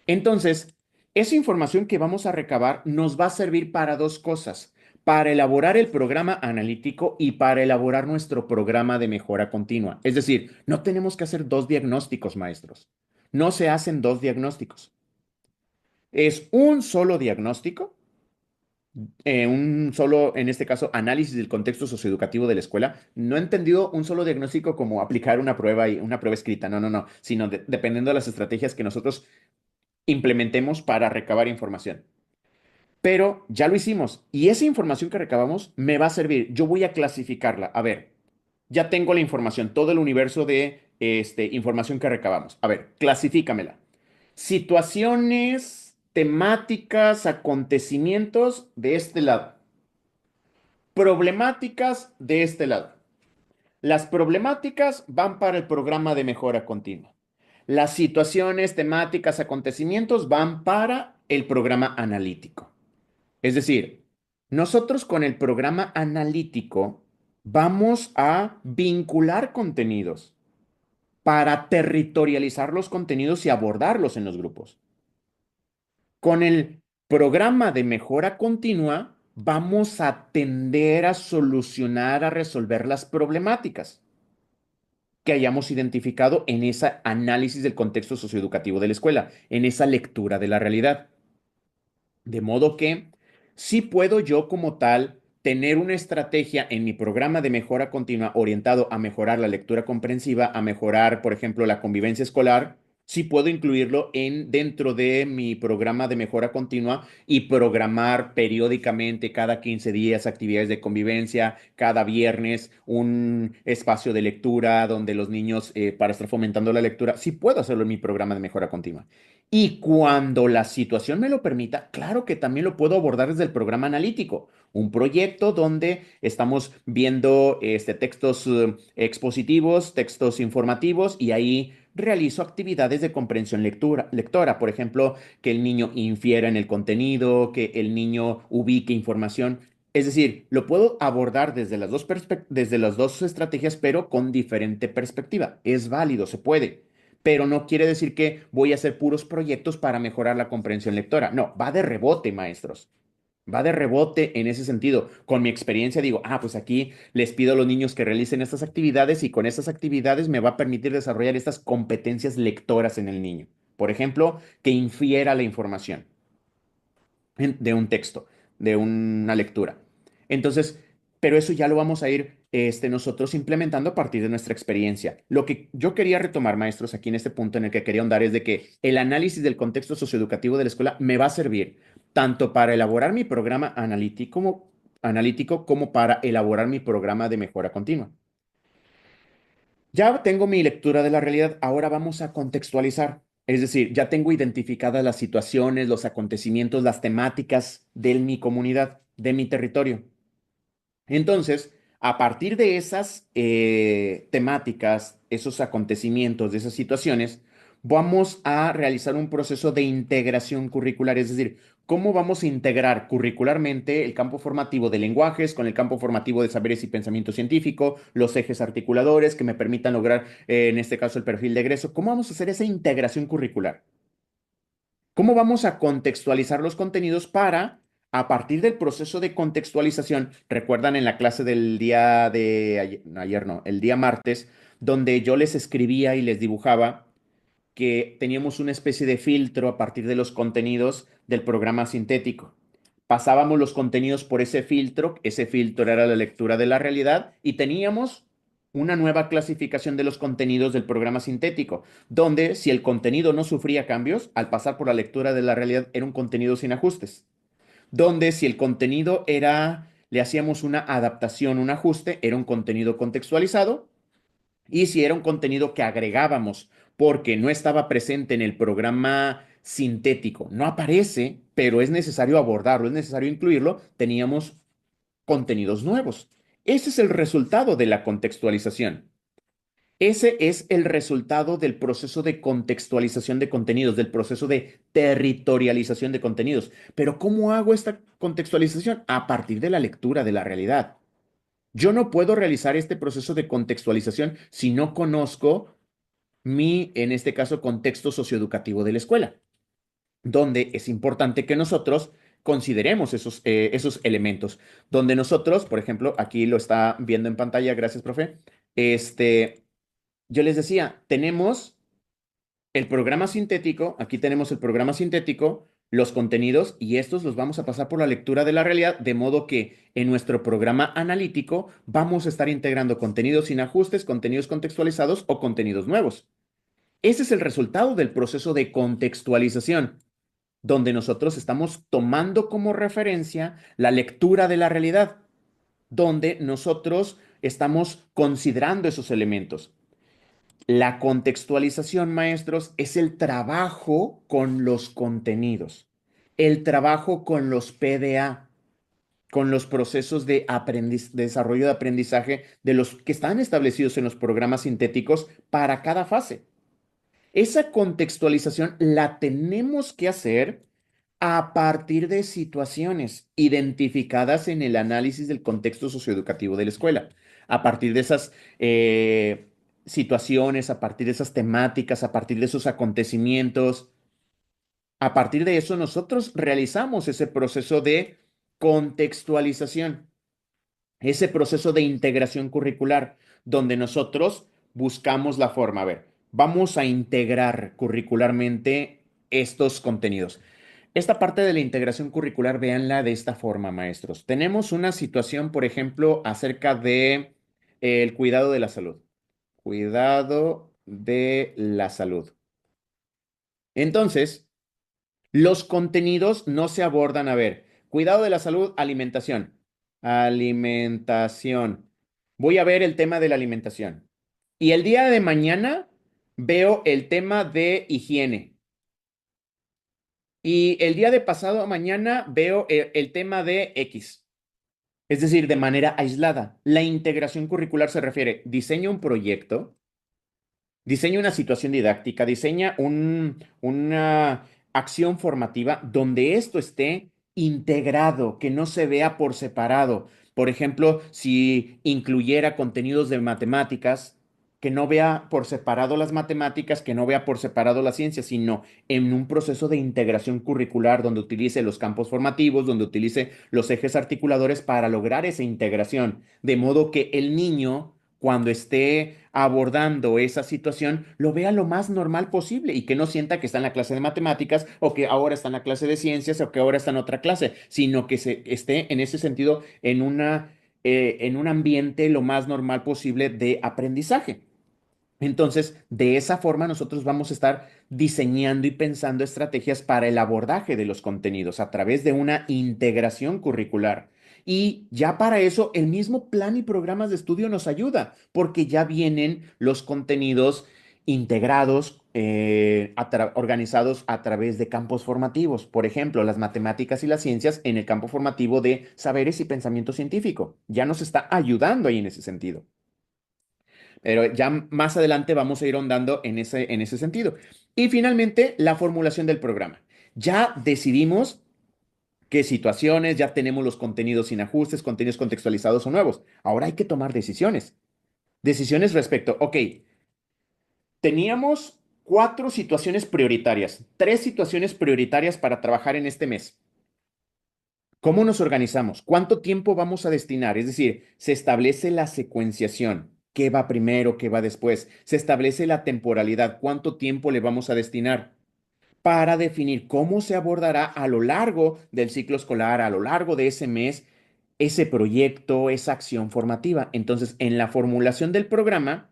Entonces, esa información que vamos a recabar nos va a servir para dos cosas, para elaborar el programa analítico y para elaborar nuestro programa de mejora continua. Es decir, no tenemos que hacer dos diagnósticos, maestros. No se hacen dos diagnósticos. Es un solo diagnóstico, un solo, en este caso, análisis del contexto socioeducativo de la escuela. No he entendido un solo diagnóstico como aplicar una prueba y una prueba escrita. No, no, no, sino dependiendo de las estrategias que nosotros implementemos para recabar información. Pero ya lo hicimos y esa información que recabamos me va a servir. Yo voy a clasificarla. A ver, ya tengo la información, todo el universo de información que recabamos. A ver, clasifícamela. Situaciones, temáticas, acontecimientos de este lado. Problemáticas de este lado. Las problemáticas van para el programa de mejora continua. Las situaciones, temáticas, acontecimientos van para el programa analítico. Es decir, nosotros con el programa analítico vamos a vincular contenidos para territorializar los contenidos y abordarlos en los grupos. Con el programa de mejora continua vamos a tender a solucionar, a resolver las problemáticas que hayamos identificado en ese análisis del contexto socioeducativo de la escuela, en esa lectura de la realidad. De modo que sí puedo yo como tal tener una estrategia en mi programa de mejora continua orientado a mejorar la lectura comprensiva, a mejorar, por ejemplo, la convivencia escolar. Sí puedo incluirlo dentro de mi programa de mejora continua y programar periódicamente cada 15 días actividades de convivencia, cada viernes un espacio de lectura donde los niños, para estar fomentando la lectura, sí puedo hacerlo en mi programa de mejora continua. Y cuando la situación me lo permita, claro que también lo puedo abordar desde el programa analítico, un proyecto donde estamos viendo textos expositivos, textos informativos y ahí realizo actividades de comprensión lectora, por ejemplo, que el niño infiera en el contenido, que el niño ubique información. Es decir, lo puedo abordar desde las dos estrategias, pero con diferente perspectiva. Es válido, se puede, pero no quiere decir que voy a hacer puros proyectos para mejorar la comprensión lectora. No, va de rebote, maestros. Va de rebote en ese sentido. Con mi experiencia digo, pues aquí les pido a los niños que realicen estas actividades y con estas actividades me va a permitir desarrollar estas competencias lectoras en el niño. Por ejemplo, que infiera la información de un texto, de una lectura. Entonces, pero eso ya lo vamos a ir nosotros implementando a partir de nuestra experiencia. Lo que yo quería retomar, maestros, aquí en este punto en el que quería ahondar es de que el análisis del contexto socioeducativo de la escuela me va a servir tanto para elaborar mi programa analítico como para elaborar mi programa de mejora continua. Ya tengo mi lectura de la realidad, ahora vamos a contextualizar. Es decir, ya tengo identificadas las situaciones, los acontecimientos, las temáticas de mi comunidad, de mi territorio. Entonces, a partir de esas temáticas, esos acontecimientos, de esas situaciones, vamos a realizar un proceso de integración curricular, es decir, cómo vamos a integrar curricularmente el campo formativo de lenguajes con el campo formativo de saberes y pensamiento científico, los ejes articuladores que me permitan lograr, en este caso, el perfil de egreso. ¿Cómo vamos a hacer esa integración curricular? ¿Cómo vamos a contextualizar los contenidos para, a partir del proceso de contextualización, recuerdan en la clase del día de ayer, no, ayer no, el día martes, donde yo les escribía y les dibujaba que teníamos una especie de filtro a partir de los contenidos del programa sintético? Pasábamos los contenidos por ese filtro era la lectura de la realidad y teníamos una nueva clasificación de los contenidos del programa sintético, donde si el contenido no sufría cambios, al pasar por la lectura de la realidad era un contenido sin ajustes, donde si el contenido era, le hacíamos una adaptación, un ajuste, era un contenido contextualizado, y si era un contenido que agregábamos porque no estaba presente en el programa sintético, no aparece, pero es necesario abordarlo, es necesario incluirlo, teníamos contenidos nuevos. Ese es el resultado de la contextualización. Ese es el resultado del proceso de contextualización de contenidos, del proceso de territorialización de contenidos. Pero ¿cómo hago esta contextualización? A partir de la lectura de la realidad. Yo no puedo realizar este proceso de contextualización si no conozco mi, en este caso, contexto socioeducativo de la escuela, donde es importante que nosotros consideremos esos elementos, donde nosotros, por ejemplo, aquí lo está viendo en pantalla, gracias, profe, yo les decía, tenemos el programa sintético, aquí tenemos el programa sintético, los contenidos, y estos los vamos a pasar por la lectura de la realidad, de modo que en nuestro programa analítico vamos a estar integrando contenidos sin ajustes, contenidos contextualizados o contenidos nuevos. Ese es el resultado del proceso de contextualización, donde nosotros estamos tomando como referencia la lectura de la realidad, donde nosotros estamos considerando esos elementos. La contextualización, maestros, es el trabajo con los contenidos, el trabajo con los PDA, con los procesos de desarrollo de aprendizaje de los que están establecidos en los programas sintéticos para cada fase. Esa contextualización la tenemos que hacer a partir de situaciones identificadas en el análisis del contexto socioeducativo de la escuela, a partir de esas situaciones, a partir de esas temáticas, a partir de esos acontecimientos. A partir de eso, nosotros realizamos ese proceso de contextualización, ese proceso de integración curricular, donde nosotros buscamos la forma. A ver, vamos a integrar curricularmente estos contenidos. Esta parte de la integración curricular, véanla de esta forma, maestros. Tenemos una situación, por ejemplo, acerca de el cuidado de la salud. Cuidado de la salud. Entonces, los contenidos no se abordan. A ver, cuidado de la salud, alimentación. Alimentación. Voy a ver el tema de la alimentación. Y el día de mañana veo el tema de higiene. Y el día de pasado mañana veo el tema de X. Es decir, de manera aislada. La integración curricular se refiere, diseña un proyecto, diseña una situación didáctica, diseña una acción formativa donde esto esté integrado, que no se vea por separado. Por ejemplo, si incluyera contenidos de matemáticas, que no vea por separado las matemáticas, que no vea por separado la ciencia, sino en un proceso de integración curricular donde utilice los campos formativos, donde utilice los ejes articuladores para lograr esa integración, de modo que el niño, cuando esté abordando esa situación, lo vea lo más normal posible y que no sienta que está en la clase de matemáticas o que ahora está en la clase de ciencias o que ahora está en otra clase, sino que esté en ese sentido en un ambiente lo más normal posible de aprendizaje. Entonces, de esa forma nosotros vamos a estar diseñando y pensando estrategias para el abordaje de los contenidos a través de una integración curricular. Y ya para eso el mismo plan y programas de estudio nos ayuda, porque ya vienen los contenidos integrados, organizados a través de campos formativos. Por ejemplo, las matemáticas y las ciencias en el campo formativo de saberes y pensamiento científico. Ya nos está ayudando ahí en ese sentido. Pero ya más adelante vamos a ir ahondando en ese sentido. Y finalmente, la formulación del programa. Ya decidimos qué situaciones, ya tenemos los contenidos sin ajustes, contenidos contextualizados o nuevos. Ahora hay que tomar decisiones. Decisiones respecto, ok, teníamos 4 situaciones prioritarias, 3 situaciones prioritarias para trabajar en este mes. ¿Cómo nos organizamos? ¿Cuánto tiempo vamos a destinar? Es decir, se establece la secuenciación. ¿Qué va primero? ¿Qué va después? Se establece la temporalidad. ¿Cuánto tiempo le vamos a destinar? Para definir cómo se abordará a lo largo del ciclo escolar, a lo largo de ese mes, ese proyecto, esa acción formativa. Entonces, en la formulación del programa,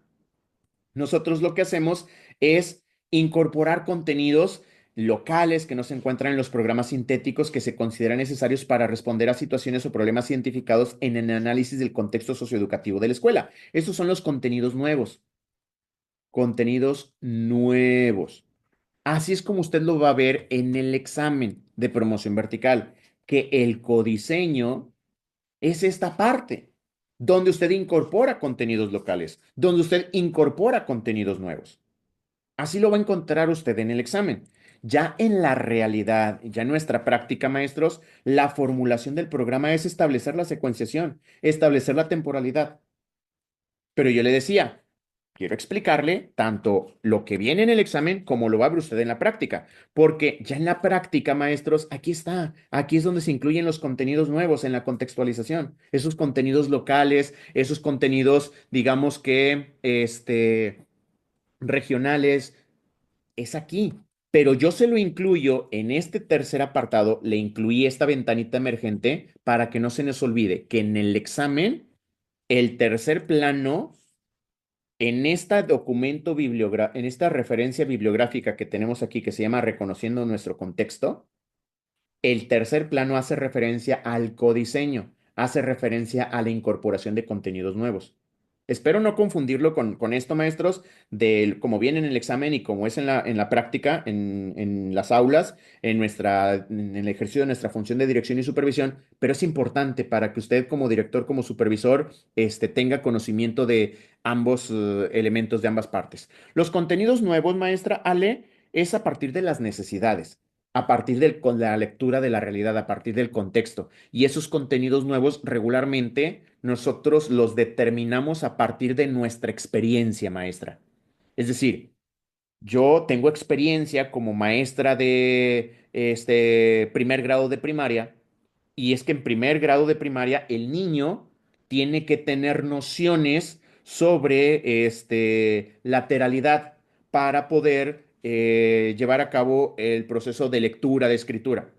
nosotros lo que hacemos es incorporar contenidos locales que no se encuentran en los programas sintéticos que se consideran necesarios para responder a situaciones o problemas identificados en el análisis del contexto socioeducativo de la escuela. Estos son los contenidos nuevos. Contenidos nuevos. Así es como usted lo va a ver en el examen de promoción vertical, que el codiseño es esta parte, donde usted incorpora contenidos locales, donde usted incorpora contenidos nuevos. Así lo va a encontrar usted en el examen. Ya en la realidad, ya en nuestra práctica, maestros, la formulación del programa es establecer la secuenciación, establecer la temporalidad. Pero yo le decía, quiero explicarle tanto lo que viene en el examen como lo va a ver usted en la práctica, porque ya en la práctica, maestros, aquí está, aquí es donde se incluyen los contenidos nuevos en la contextualización, esos contenidos locales, esos contenidos, digamos que, regionales, es aquí. Pero yo se lo incluyo en este tercer apartado, le incluí esta ventanita emergente para que no se nos olvide que en el examen, el tercer plano en este documento en esta referencia bibliográfica que tenemos aquí, que se llama Reconociendo nuestro contexto, el tercer plano hace referencia al codiseño, hace referencia a la incorporación de contenidos nuevos. Espero no confundirlo con esto, maestros, de como viene en el examen y como es en la práctica, en las aulas, en el ejercicio de nuestra función de dirección y supervisión, pero es importante para que usted como director, como supervisor, tenga conocimiento de ambos elementos de ambas partes. Los contenidos nuevos, maestra Ale, es a partir de las necesidades, a partir con la lectura de la realidad, a partir del contexto. Y esos contenidos nuevos regularmente nosotros los determinamos a partir de nuestra experiencia, maestra. Es decir, yo tengo experiencia como maestra de primer grado de primaria y es que en primer grado de primaria el niño tiene que tener nociones sobre lateralidad para poder llevar a cabo el proceso de lectura, de escritura.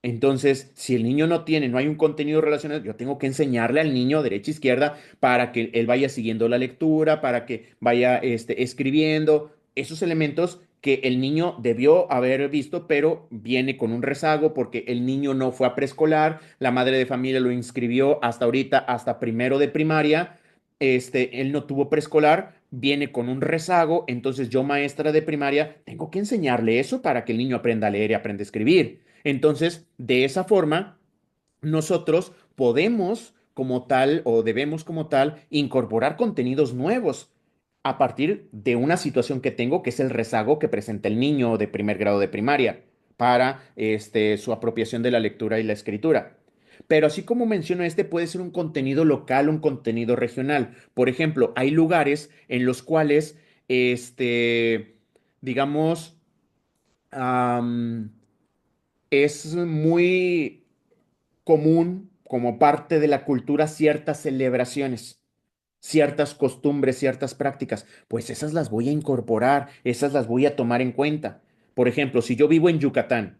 Entonces, si el niño no hay un contenido relacionado, yo tengo que enseñarle al niño derecha e izquierda para que él vaya siguiendo la lectura, para que vaya escribiendo esos elementos que el niño debió haber visto, pero viene con un rezago porque el niño no fue a preescolar, la madre de familia lo inscribió hasta ahorita, hasta primero de primaria, él no tuvo preescolar, viene con un rezago, entonces yo, maestra de primaria, tengo que enseñarle eso para que el niño aprenda a leer y aprenda a escribir. Entonces, de esa forma, nosotros podemos como tal o debemos como tal incorporar contenidos nuevos a partir de una situación que tengo, que es el rezago que presenta el niño de primer grado de primaria para su apropiación de la lectura y la escritura. Pero así como menciono, puede ser un contenido local, un contenido regional. Por ejemplo, hay lugares en los cuales, digamos, am, es muy común como parte de la cultura ciertas celebraciones, ciertas costumbres, ciertas prácticas. Pues esas las voy a incorporar, esas las voy a tomar en cuenta. Por ejemplo, si yo vivo en Yucatán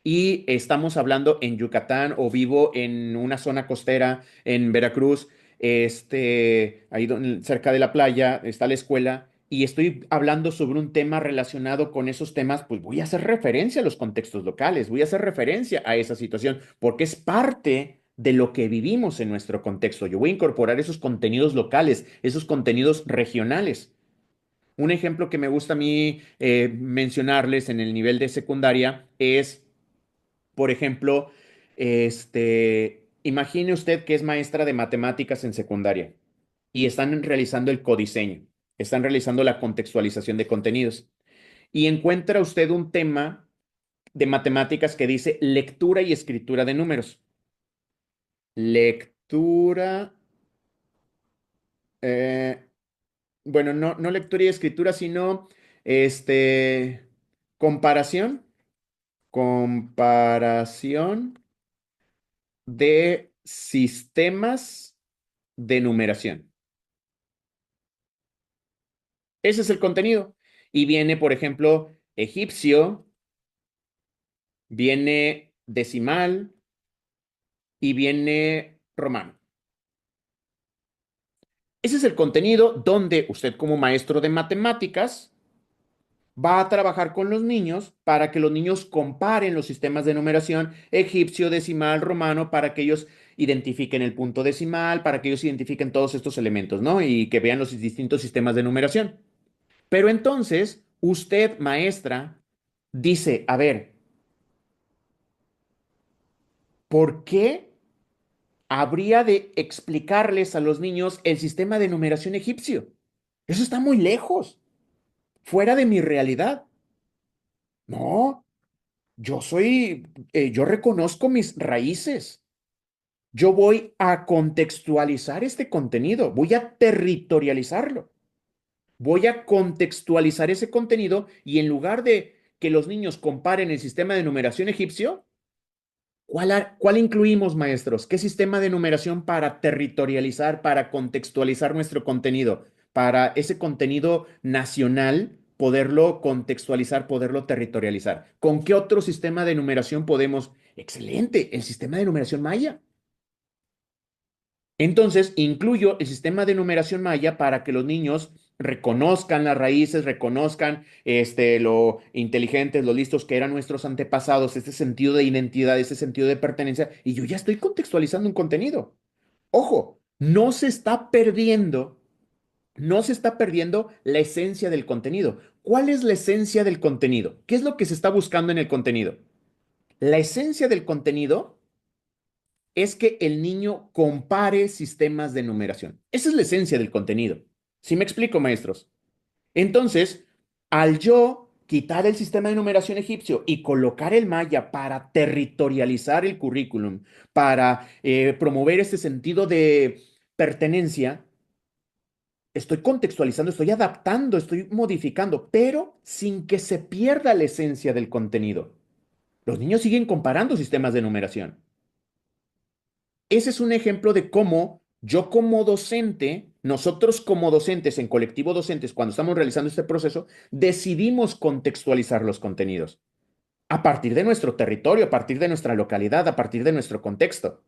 y estamos hablando en Yucatán o vivo en una zona costera en Veracruz, cerca de la playa está la escuela y estoy hablando sobre un tema relacionado con esos temas, pues voy a hacer referencia a los contextos locales, voy a hacer referencia a esa situación, porque es parte de lo que vivimos en nuestro contexto. Yo voy a incorporar esos contenidos locales, esos contenidos regionales. Un ejemplo que me gusta a mí mencionarles en el nivel de secundaria es, por ejemplo, imagine usted que es maestra de matemáticas en secundaria y están realizando el codiseño, están realizando la contextualización de contenidos y encuentra usted un tema de matemáticas que dice lectura y escritura de números. Lectura, eh, bueno, no lectura y escritura, sino este, comparación, comparación de sistemas de numeración. Ese es el contenido. Y viene, por ejemplo, egipcio, viene decimal y viene romano. Ese es el contenido donde usted como maestro de matemáticas va a trabajar con los niños para que los niños comparen los sistemas de numeración egipcio, decimal, romano, para que ellos identifiquen el punto decimal, para que ellos identifiquen todos estos elementos, ¿no? Y que vean los distintos sistemas de numeración. Pero entonces, usted, maestra, dice, a ver, ¿por qué habría de explicarles a los niños el sistema de numeración egipcio? Eso está muy lejos, fuera de mi realidad. No, yo reconozco mis raíces. Yo voy a contextualizar este contenido, voy a territorializarlo, voy a contextualizar ese contenido y en lugar de que los niños comparen el sistema de numeración egipcio, ¿cuál incluimos, maestros? ¿Qué sistema de numeración para territorializar, para contextualizar nuestro contenido? Para ese contenido nacional, poderlo contextualizar, poderlo territorializar. ¿Con qué otro sistema de numeración podemos? Excelente, el sistema de numeración maya. Entonces, incluyo el sistema de numeración maya para que los niños reconozcan las raíces, reconozcan lo inteligentes, lo listos que eran nuestros antepasados, este sentido de identidad, este sentido de pertenencia, y yo ya estoy contextualizando un contenido. Ojo, no se está perdiendo la esencia del contenido. ¿Cuál es la esencia del contenido? ¿Qué es lo que se está buscando en el contenido? La esencia del contenido es que el niño compare sistemas de numeración. Esa es la esencia del contenido. ¿Sí me explico, maestros? Entonces, al yo quitar el sistema de numeración egipcio y colocar el maya para territorializar el currículum, para promover este sentido de pertenencia, estoy contextualizando, estoy adaptando, estoy modificando, pero sin que se pierda la esencia del contenido. Los niños siguen comparando sistemas de numeración. Ese es un ejemplo de cómo yo como docente, nosotros como docentes en colectivo docentes, cuando estamos realizando este proceso, decidimos contextualizar los contenidos a partir de nuestro territorio, a partir de nuestra localidad, a partir de nuestro contexto.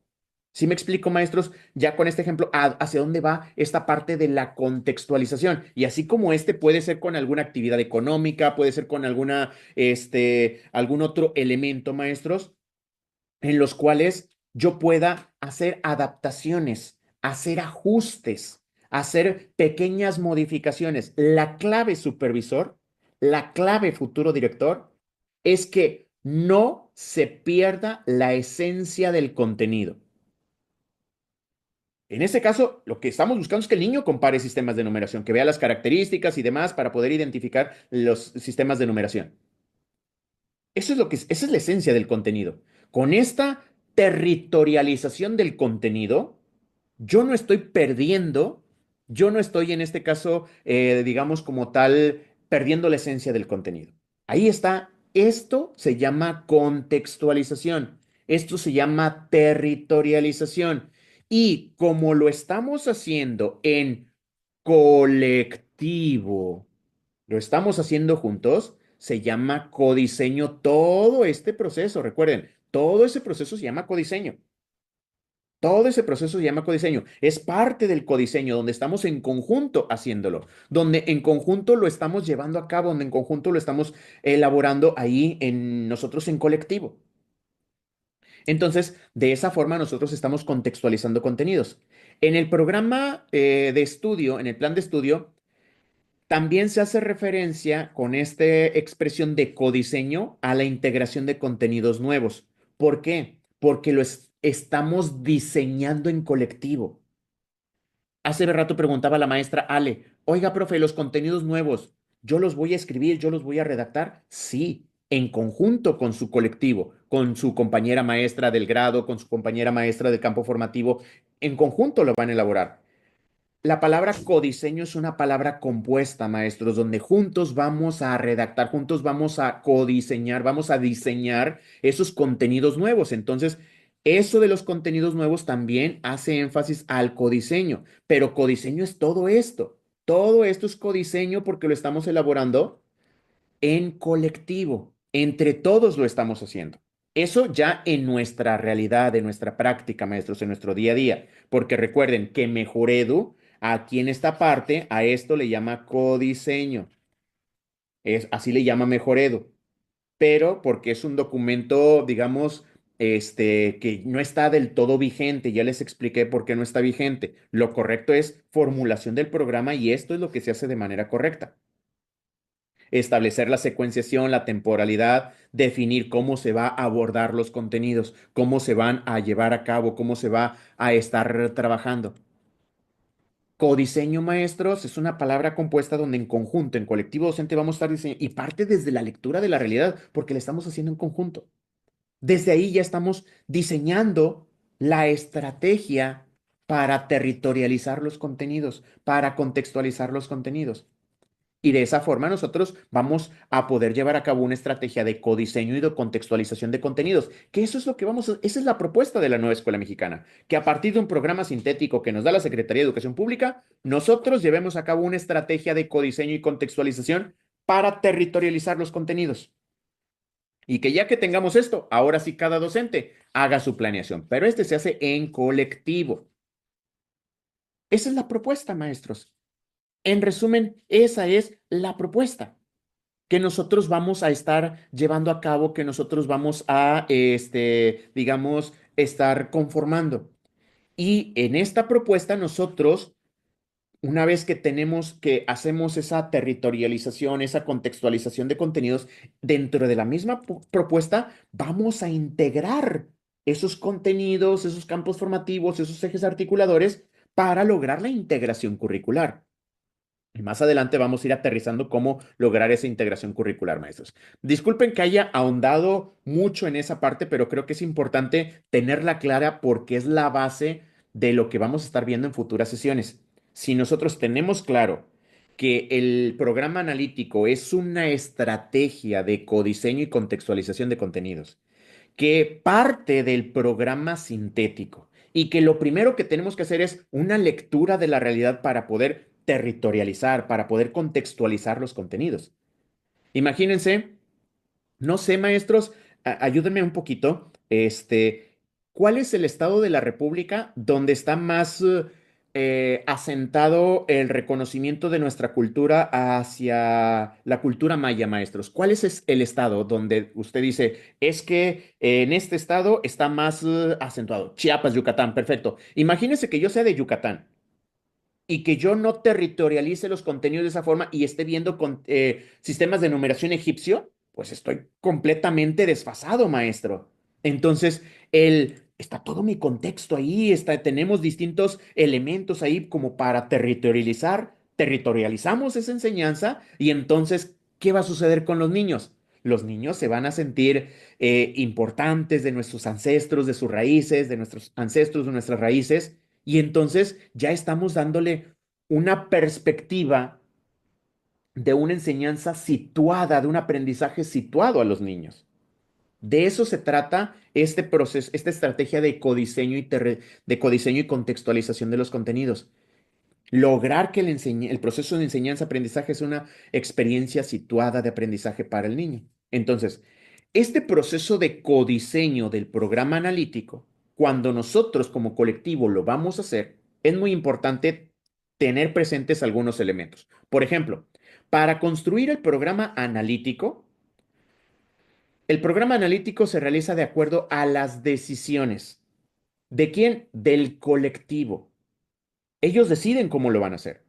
¿Sí me explico, maestros? Ya con este ejemplo, hacia dónde va esta parte de la contextualización. Y así como este puede ser con alguna actividad económica, puede ser con algún otro elemento, maestros, en los cuales yo pueda hacer adaptaciones, hacer ajustes, hacer pequeñas modificaciones. La clave supervisor, la clave futuro director, es que no se pierda la esencia del contenido. En este caso, lo que estamos buscando es que el niño compare sistemas de numeración, que vea las características y demás para poder identificar los sistemas de numeración. Esa es la esencia del contenido. Con esta territorialización del contenido, yo no estoy perdiendo, yo no estoy en este caso, digamos como tal, perdiendo la esencia del contenido. Ahí está, esto se llama contextualización, esto se llama territorialización. Y como lo estamos haciendo en colectivo, lo estamos haciendo juntos, se llama codiseño todo este proceso. Recuerden, todo ese proceso se llama codiseño. Todo ese proceso se llama codiseño. Es parte del codiseño, donde estamos en conjunto haciéndolo, donde en conjunto lo estamos llevando a cabo, donde en conjunto lo estamos elaborando ahí en nosotros en colectivo. Entonces, de esa forma nosotros estamos contextualizando contenidos. En el programa de estudio, en el plan de estudio, también se hace referencia con esta expresión de codiseño a la integración de contenidos nuevos. ¿Por qué? Porque estamos diseñando en colectivo. Hace rato preguntaba la maestra Ale, oiga, profe, los contenidos nuevos, ¿yo los voy a escribir, yo los voy a redactar? Sí, en conjunto con su colectivo, con su compañera maestra del grado, con su compañera maestra del campo formativo, en conjunto lo van a elaborar. La palabra codiseño es una palabra compuesta, maestros, donde juntos vamos a redactar, juntos vamos a codiseñar, vamos a diseñar esos contenidos nuevos. Entonces, eso de los contenidos nuevos también hace énfasis al codiseño, pero codiseño es todo esto. Todo esto es codiseño porque lo estamos elaborando en colectivo. Entre todos lo estamos haciendo. Eso ya en nuestra realidad, en nuestra práctica, maestros, en nuestro día a día. Porque recuerden que Mejoredu, aquí en esta parte, a esto le llama codiseño. Así le llama Mejoredu. Pero porque es un documento, digamos, que no está del todo vigente. Ya les expliqué por qué no está vigente. Lo correcto es formulación del programa y esto es lo que se hace de manera correcta. Establecer la secuenciación, la temporalidad, definir cómo se va a abordar los contenidos, cómo se van a llevar a cabo, cómo se va a estar trabajando. Codiseño, maestros, es una palabra compuesta donde en conjunto, en colectivo docente, vamos a estar diseñando y parte desde la lectura de la realidad, porque la estamos haciendo en conjunto. Desde ahí ya estamos diseñando la estrategia para territorializar los contenidos, para contextualizar los contenidos. Y de esa forma nosotros vamos a poder llevar a cabo una estrategia de codiseño y de contextualización de contenidos, que eso es lo que esa es la propuesta de la nueva escuela mexicana, que a partir de un programa sintético que nos da la Secretaría de Educación Pública, nosotros llevemos a cabo una estrategia de codiseño y contextualización para territorializar los contenidos. Y que ya que tengamos esto, ahora sí cada docente haga su planeación, pero este se hace en colectivo. Esa es la propuesta, maestros. En resumen, esa es la propuesta que nosotros vamos a estar llevando a cabo, que nosotros vamos a, digamos, estar conformando. Y en esta propuesta nosotros, una vez que hacemos esa territorialización, esa contextualización de contenidos, dentro de la misma propuesta, vamos a integrar esos contenidos, esos campos formativos, esos ejes articuladores para lograr la integración curricular. Y más adelante vamos a ir aterrizando cómo lograr esa integración curricular, maestros. Disculpen que haya ahondado mucho en esa parte, pero creo que es importante tenerla clara porque es la base de lo que vamos a estar viendo en futuras sesiones. Si nosotros tenemos claro que el programa analítico es una estrategia de codiseño y contextualización de contenidos, que parte del programa sintético y que lo primero que tenemos que hacer es una lectura de la realidad para poder territorializar, para poder contextualizar los contenidos. Imagínense, no sé, maestros, ayúdenme un poquito. ¿Cuál es el estado de la República donde está más asentado el reconocimiento de nuestra cultura hacia la cultura maya, maestros? ¿Cuál es el estado donde usted dice, es que en este estado está más acentuado? Chiapas, Yucatán, perfecto. Imagínense que yo sea de Yucatán y que yo no territorialice los contenidos de esa forma y esté viendo con sistemas de numeración egipcio, pues estoy completamente desfasado, maestro. Entonces, está todo mi contexto ahí, tenemos distintos elementos ahí como para territorializar, territorializamos esa enseñanza y entonces, ¿qué va a suceder con los niños? Los niños se van a sentir importantes de nuestros ancestros, de sus raíces, de nuestros ancestros, de nuestras raíces, y entonces ya estamos dándole una perspectiva de una enseñanza situada, de un aprendizaje situado a los niños. De eso se trata este proceso, esta estrategia de codiseño de codiseño y contextualización de los contenidos. Lograr que el proceso de enseñanza-aprendizaje es una experiencia situada de aprendizaje para el niño. Entonces, este proceso de codiseño del programa analítico, cuando nosotros como colectivo lo vamos a hacer, es muy importante tener presentes algunos elementos. Por ejemplo, para construir el programa analítico se realiza de acuerdo a las decisiones. ¿De quién? Del colectivo. Ellos deciden cómo lo van a hacer.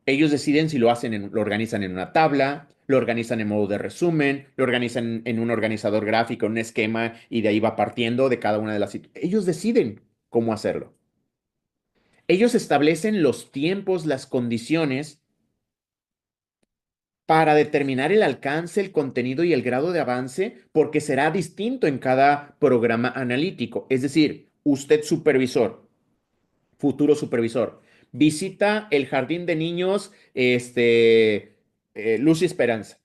Ellos deciden si lo organizan en una tabla, lo organizan en modo de resumen, lo organizan en un organizador gráfico, en un esquema, y de ahí va partiendo de cada una de las situaciones. Ellos deciden cómo hacerlo. Ellos establecen los tiempos, las condiciones para determinar el alcance, el contenido y el grado de avance, porque será distinto en cada programa analítico. Es decir, usted supervisor, futuro supervisor, visita el jardín de niños, Luz y Esperanza.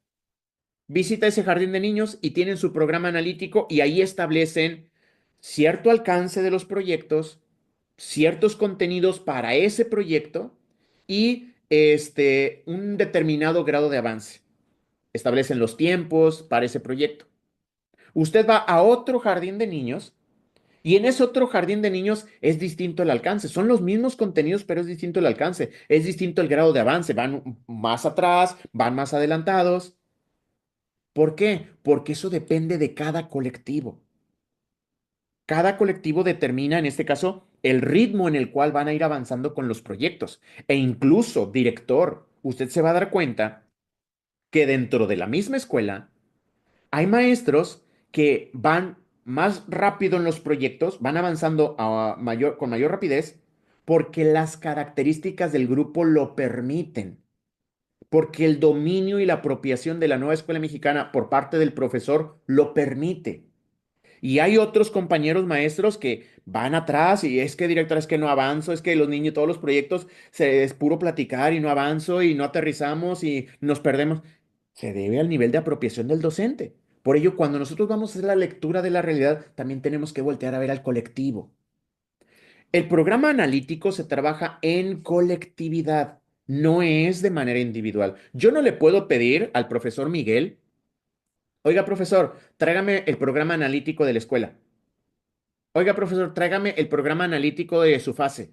Visita ese jardín de niños y tienen su programa analítico y ahí establecen cierto alcance de los proyectos, ciertos contenidos para ese proyecto y un determinado grado de avance. Establecen los tiempos para ese proyecto. Usted va a otro jardín de niños y en ese otro jardín de niños es distinto el alcance. Son los mismos contenidos, pero es distinto el alcance. Es distinto el grado de avance. Van más atrás, van más adelantados. ¿Por qué? Porque eso depende de cada colectivo. Cada colectivo determina, en este caso, el ritmo en el cual van a ir avanzando con los proyectos. E incluso, director, usted se va a dar cuenta que dentro de la misma escuela hay maestros que van más rápido en los proyectos, van avanzando con mayor rapidez, porque las características del grupo lo permiten, porque el dominio y la apropiación de la nueva escuela mexicana por parte del profesor lo permite. Y hay otros compañeros maestros que van atrás y es que, director, es que no avanzo, es que los niños, todos los proyectos, es puro platicar y no avanzo y no aterrizamos y nos perdemos. Se debe al nivel de apropiación del docente. Por ello, cuando nosotros vamos a hacer la lectura de la realidad, también tenemos que voltear a ver al colectivo. El programa analítico se trabaja en colectividad, no es de manera individual. Yo no le puedo pedir al profesor Miguel: oiga, profesor, tráigame el programa analítico de la escuela. Oiga, profesor, tráigame el programa analítico de su fase.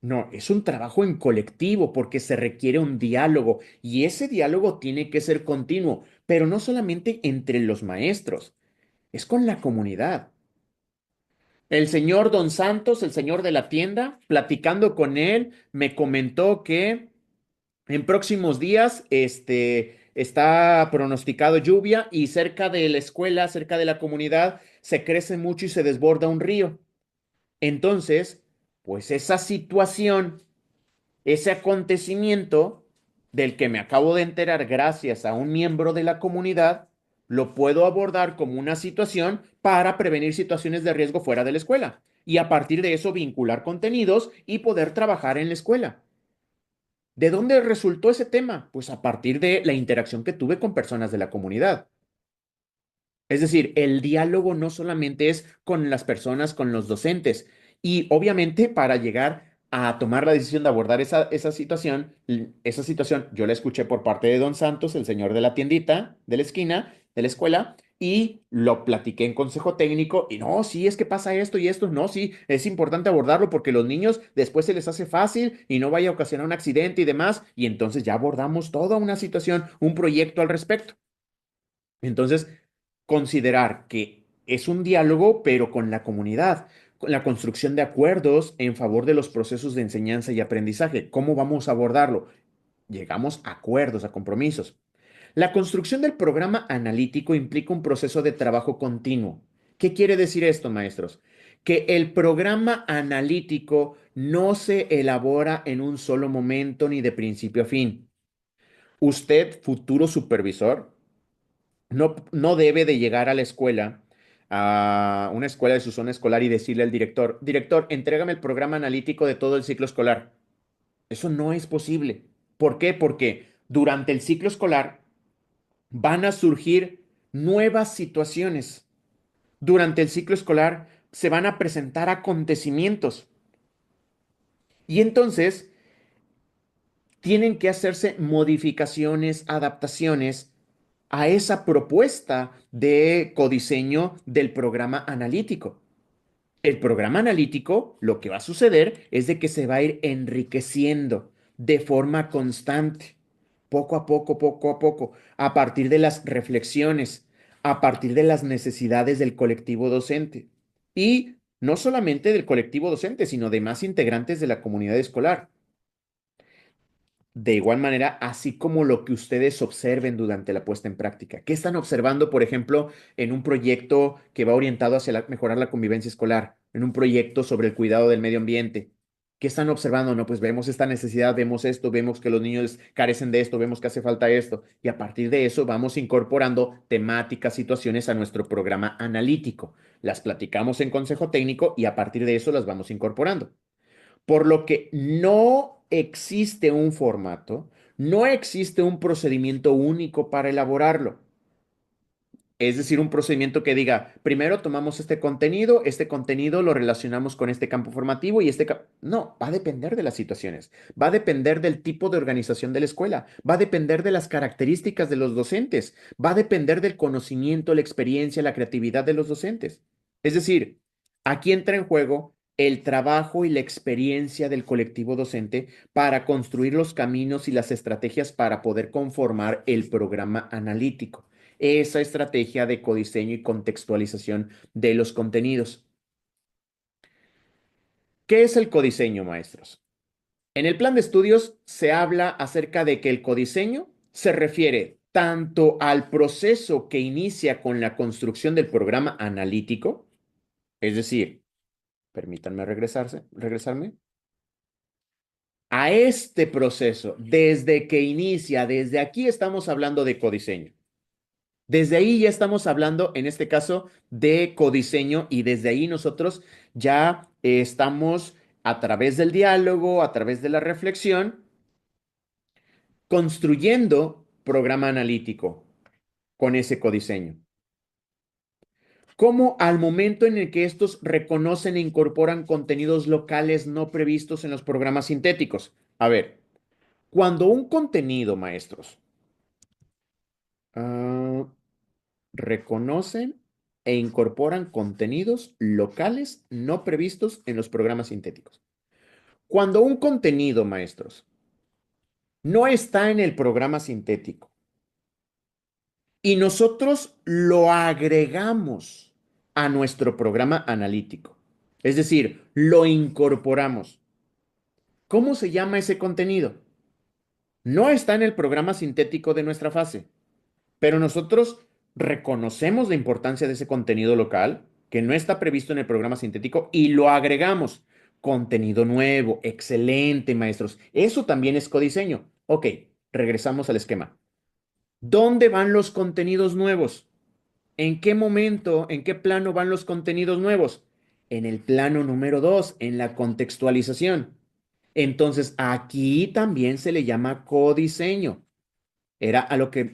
No, es un trabajo en colectivo porque se requiere un diálogo y ese diálogo tiene que ser continuo, pero no solamente entre los maestros, es con la comunidad. El señor Don Santos, el señor de la tienda, platicando con él, me comentó que en próximos días, está pronosticado lluvia y cerca de la escuela, cerca de la comunidad, se crece mucho y se desborda un río. Entonces, pues esa situación, ese acontecimiento del que me acabo de enterar gracias a un miembro de la comunidad, lo puedo abordar como una situación para prevenir situaciones de riesgo fuera de la escuela y a partir de eso vincular contenidos y poder trabajar en la escuela. ¿De dónde resultó ese tema? Pues a partir de la interacción que tuve con personas de la comunidad. Es decir, el diálogo no solamente es con las personas, con los docentes. Y obviamente para llegar a tomar la decisión de abordar esa situación, yo la escuché por parte de Don Santos, el señor de la tiendita, de la esquina, de la escuela, y lo platiqué en consejo técnico. Y no, sí, es que pasa esto y esto. No, sí, es importante abordarlo porque los niños después se les hace fácil y no vaya a ocasionar un accidente y demás. Y entonces ya abordamos toda una situación, un proyecto al respecto. Entonces, considerar que es un diálogo, pero con la comunidad, con la construcción de acuerdos en favor de los procesos de enseñanza y aprendizaje. ¿Cómo vamos a abordarlo? Llegamos a acuerdos, a compromisos. La construcción del programa analítico implica un proceso de trabajo continuo. ¿Qué quiere decir esto, maestros? Que el programa analítico no se elabora en un solo momento ni de principio a fin. Usted, futuro supervisor, no debe de llegar a la escuela, a una escuela de su zona escolar y decirle al director: director, entrégame el programa analítico de todo el ciclo escolar. Eso no es posible. ¿Por qué? Porque durante el ciclo escolar van a surgir nuevas situaciones. Durante el ciclo escolar se van a presentar acontecimientos. Y entonces tienen que hacerse modificaciones, adaptaciones a esa propuesta de codiseño del programa analítico. El programa analítico, lo que va a suceder es de que se va a ir enriqueciendo de forma constante, poco a poco, a partir de las reflexiones, a partir de las necesidades del colectivo docente. Y no solamente del colectivo docente, sino de más integrantes de la comunidad escolar. De igual manera, así como lo que ustedes observen durante la puesta en práctica. ¿Qué están observando, por ejemplo, en un proyecto que va orientado hacia mejorar la convivencia escolar, en un proyecto sobre el cuidado del medio ambiente? ¿Qué están observando? No, pues vemos esta necesidad, vemos esto, vemos que los niños carecen de esto, vemos que hace falta esto. Y a partir de eso vamos incorporando temáticas, situaciones a nuestro programa analítico. Las platicamos en consejo técnico y a partir de eso las vamos incorporando. Por lo que no existe un formato, no existe un procedimiento único para elaborarlo. Es decir, un procedimiento que diga, primero tomamos este contenido lo relacionamos con este campo formativo y No, va a depender de las situaciones, va a depender del tipo de organización de la escuela, va a depender de las características de los docentes, va a depender del conocimiento, la experiencia, la creatividad de los docentes. Es decir, aquí entra en juego el trabajo y la experiencia del colectivo docente para construir los caminos y las estrategias para poder conformar el programa analítico, esa estrategia de codiseño y contextualización de los contenidos. ¿Qué es el codiseño, maestros? En el plan de estudios se habla acerca de que el codiseño se refiere tanto al proceso que inicia con la construcción del programa analítico, es decir, permítanme regresarme, a este proceso, desde que inicia, desde aquí estamos hablando de codiseño. Desde ahí ya estamos hablando, en este caso, de codiseño y desde ahí nosotros ya estamos a través del diálogo, a través de la reflexión, construyendo programa analítico con ese codiseño. ¿Cómo al momento en el que estos reconocen e incorporan contenidos locales no previstos en los programas sintéticos? A ver, cuando un contenido, maestros, ah, reconocen e incorporan contenidos locales no previstos en los programas sintéticos. Cuando un contenido, maestros, no está en el programa sintético y nosotros lo agregamos a nuestro programa analítico, es decir, lo incorporamos. ¿Cómo se llama ese contenido? No está en el programa sintético de nuestra fase, pero nosotros reconocemos la importancia de ese contenido local que no está previsto en el programa sintético y lo agregamos. Contenido nuevo, excelente, maestros. Eso también es codiseño. Ok, regresamos al esquema. ¿Dónde van los contenidos nuevos? ¿En qué momento, en qué plano van los contenidos nuevos? En el plano número 2, en la contextualización. Entonces, aquí también se le llama codiseño. Era a lo que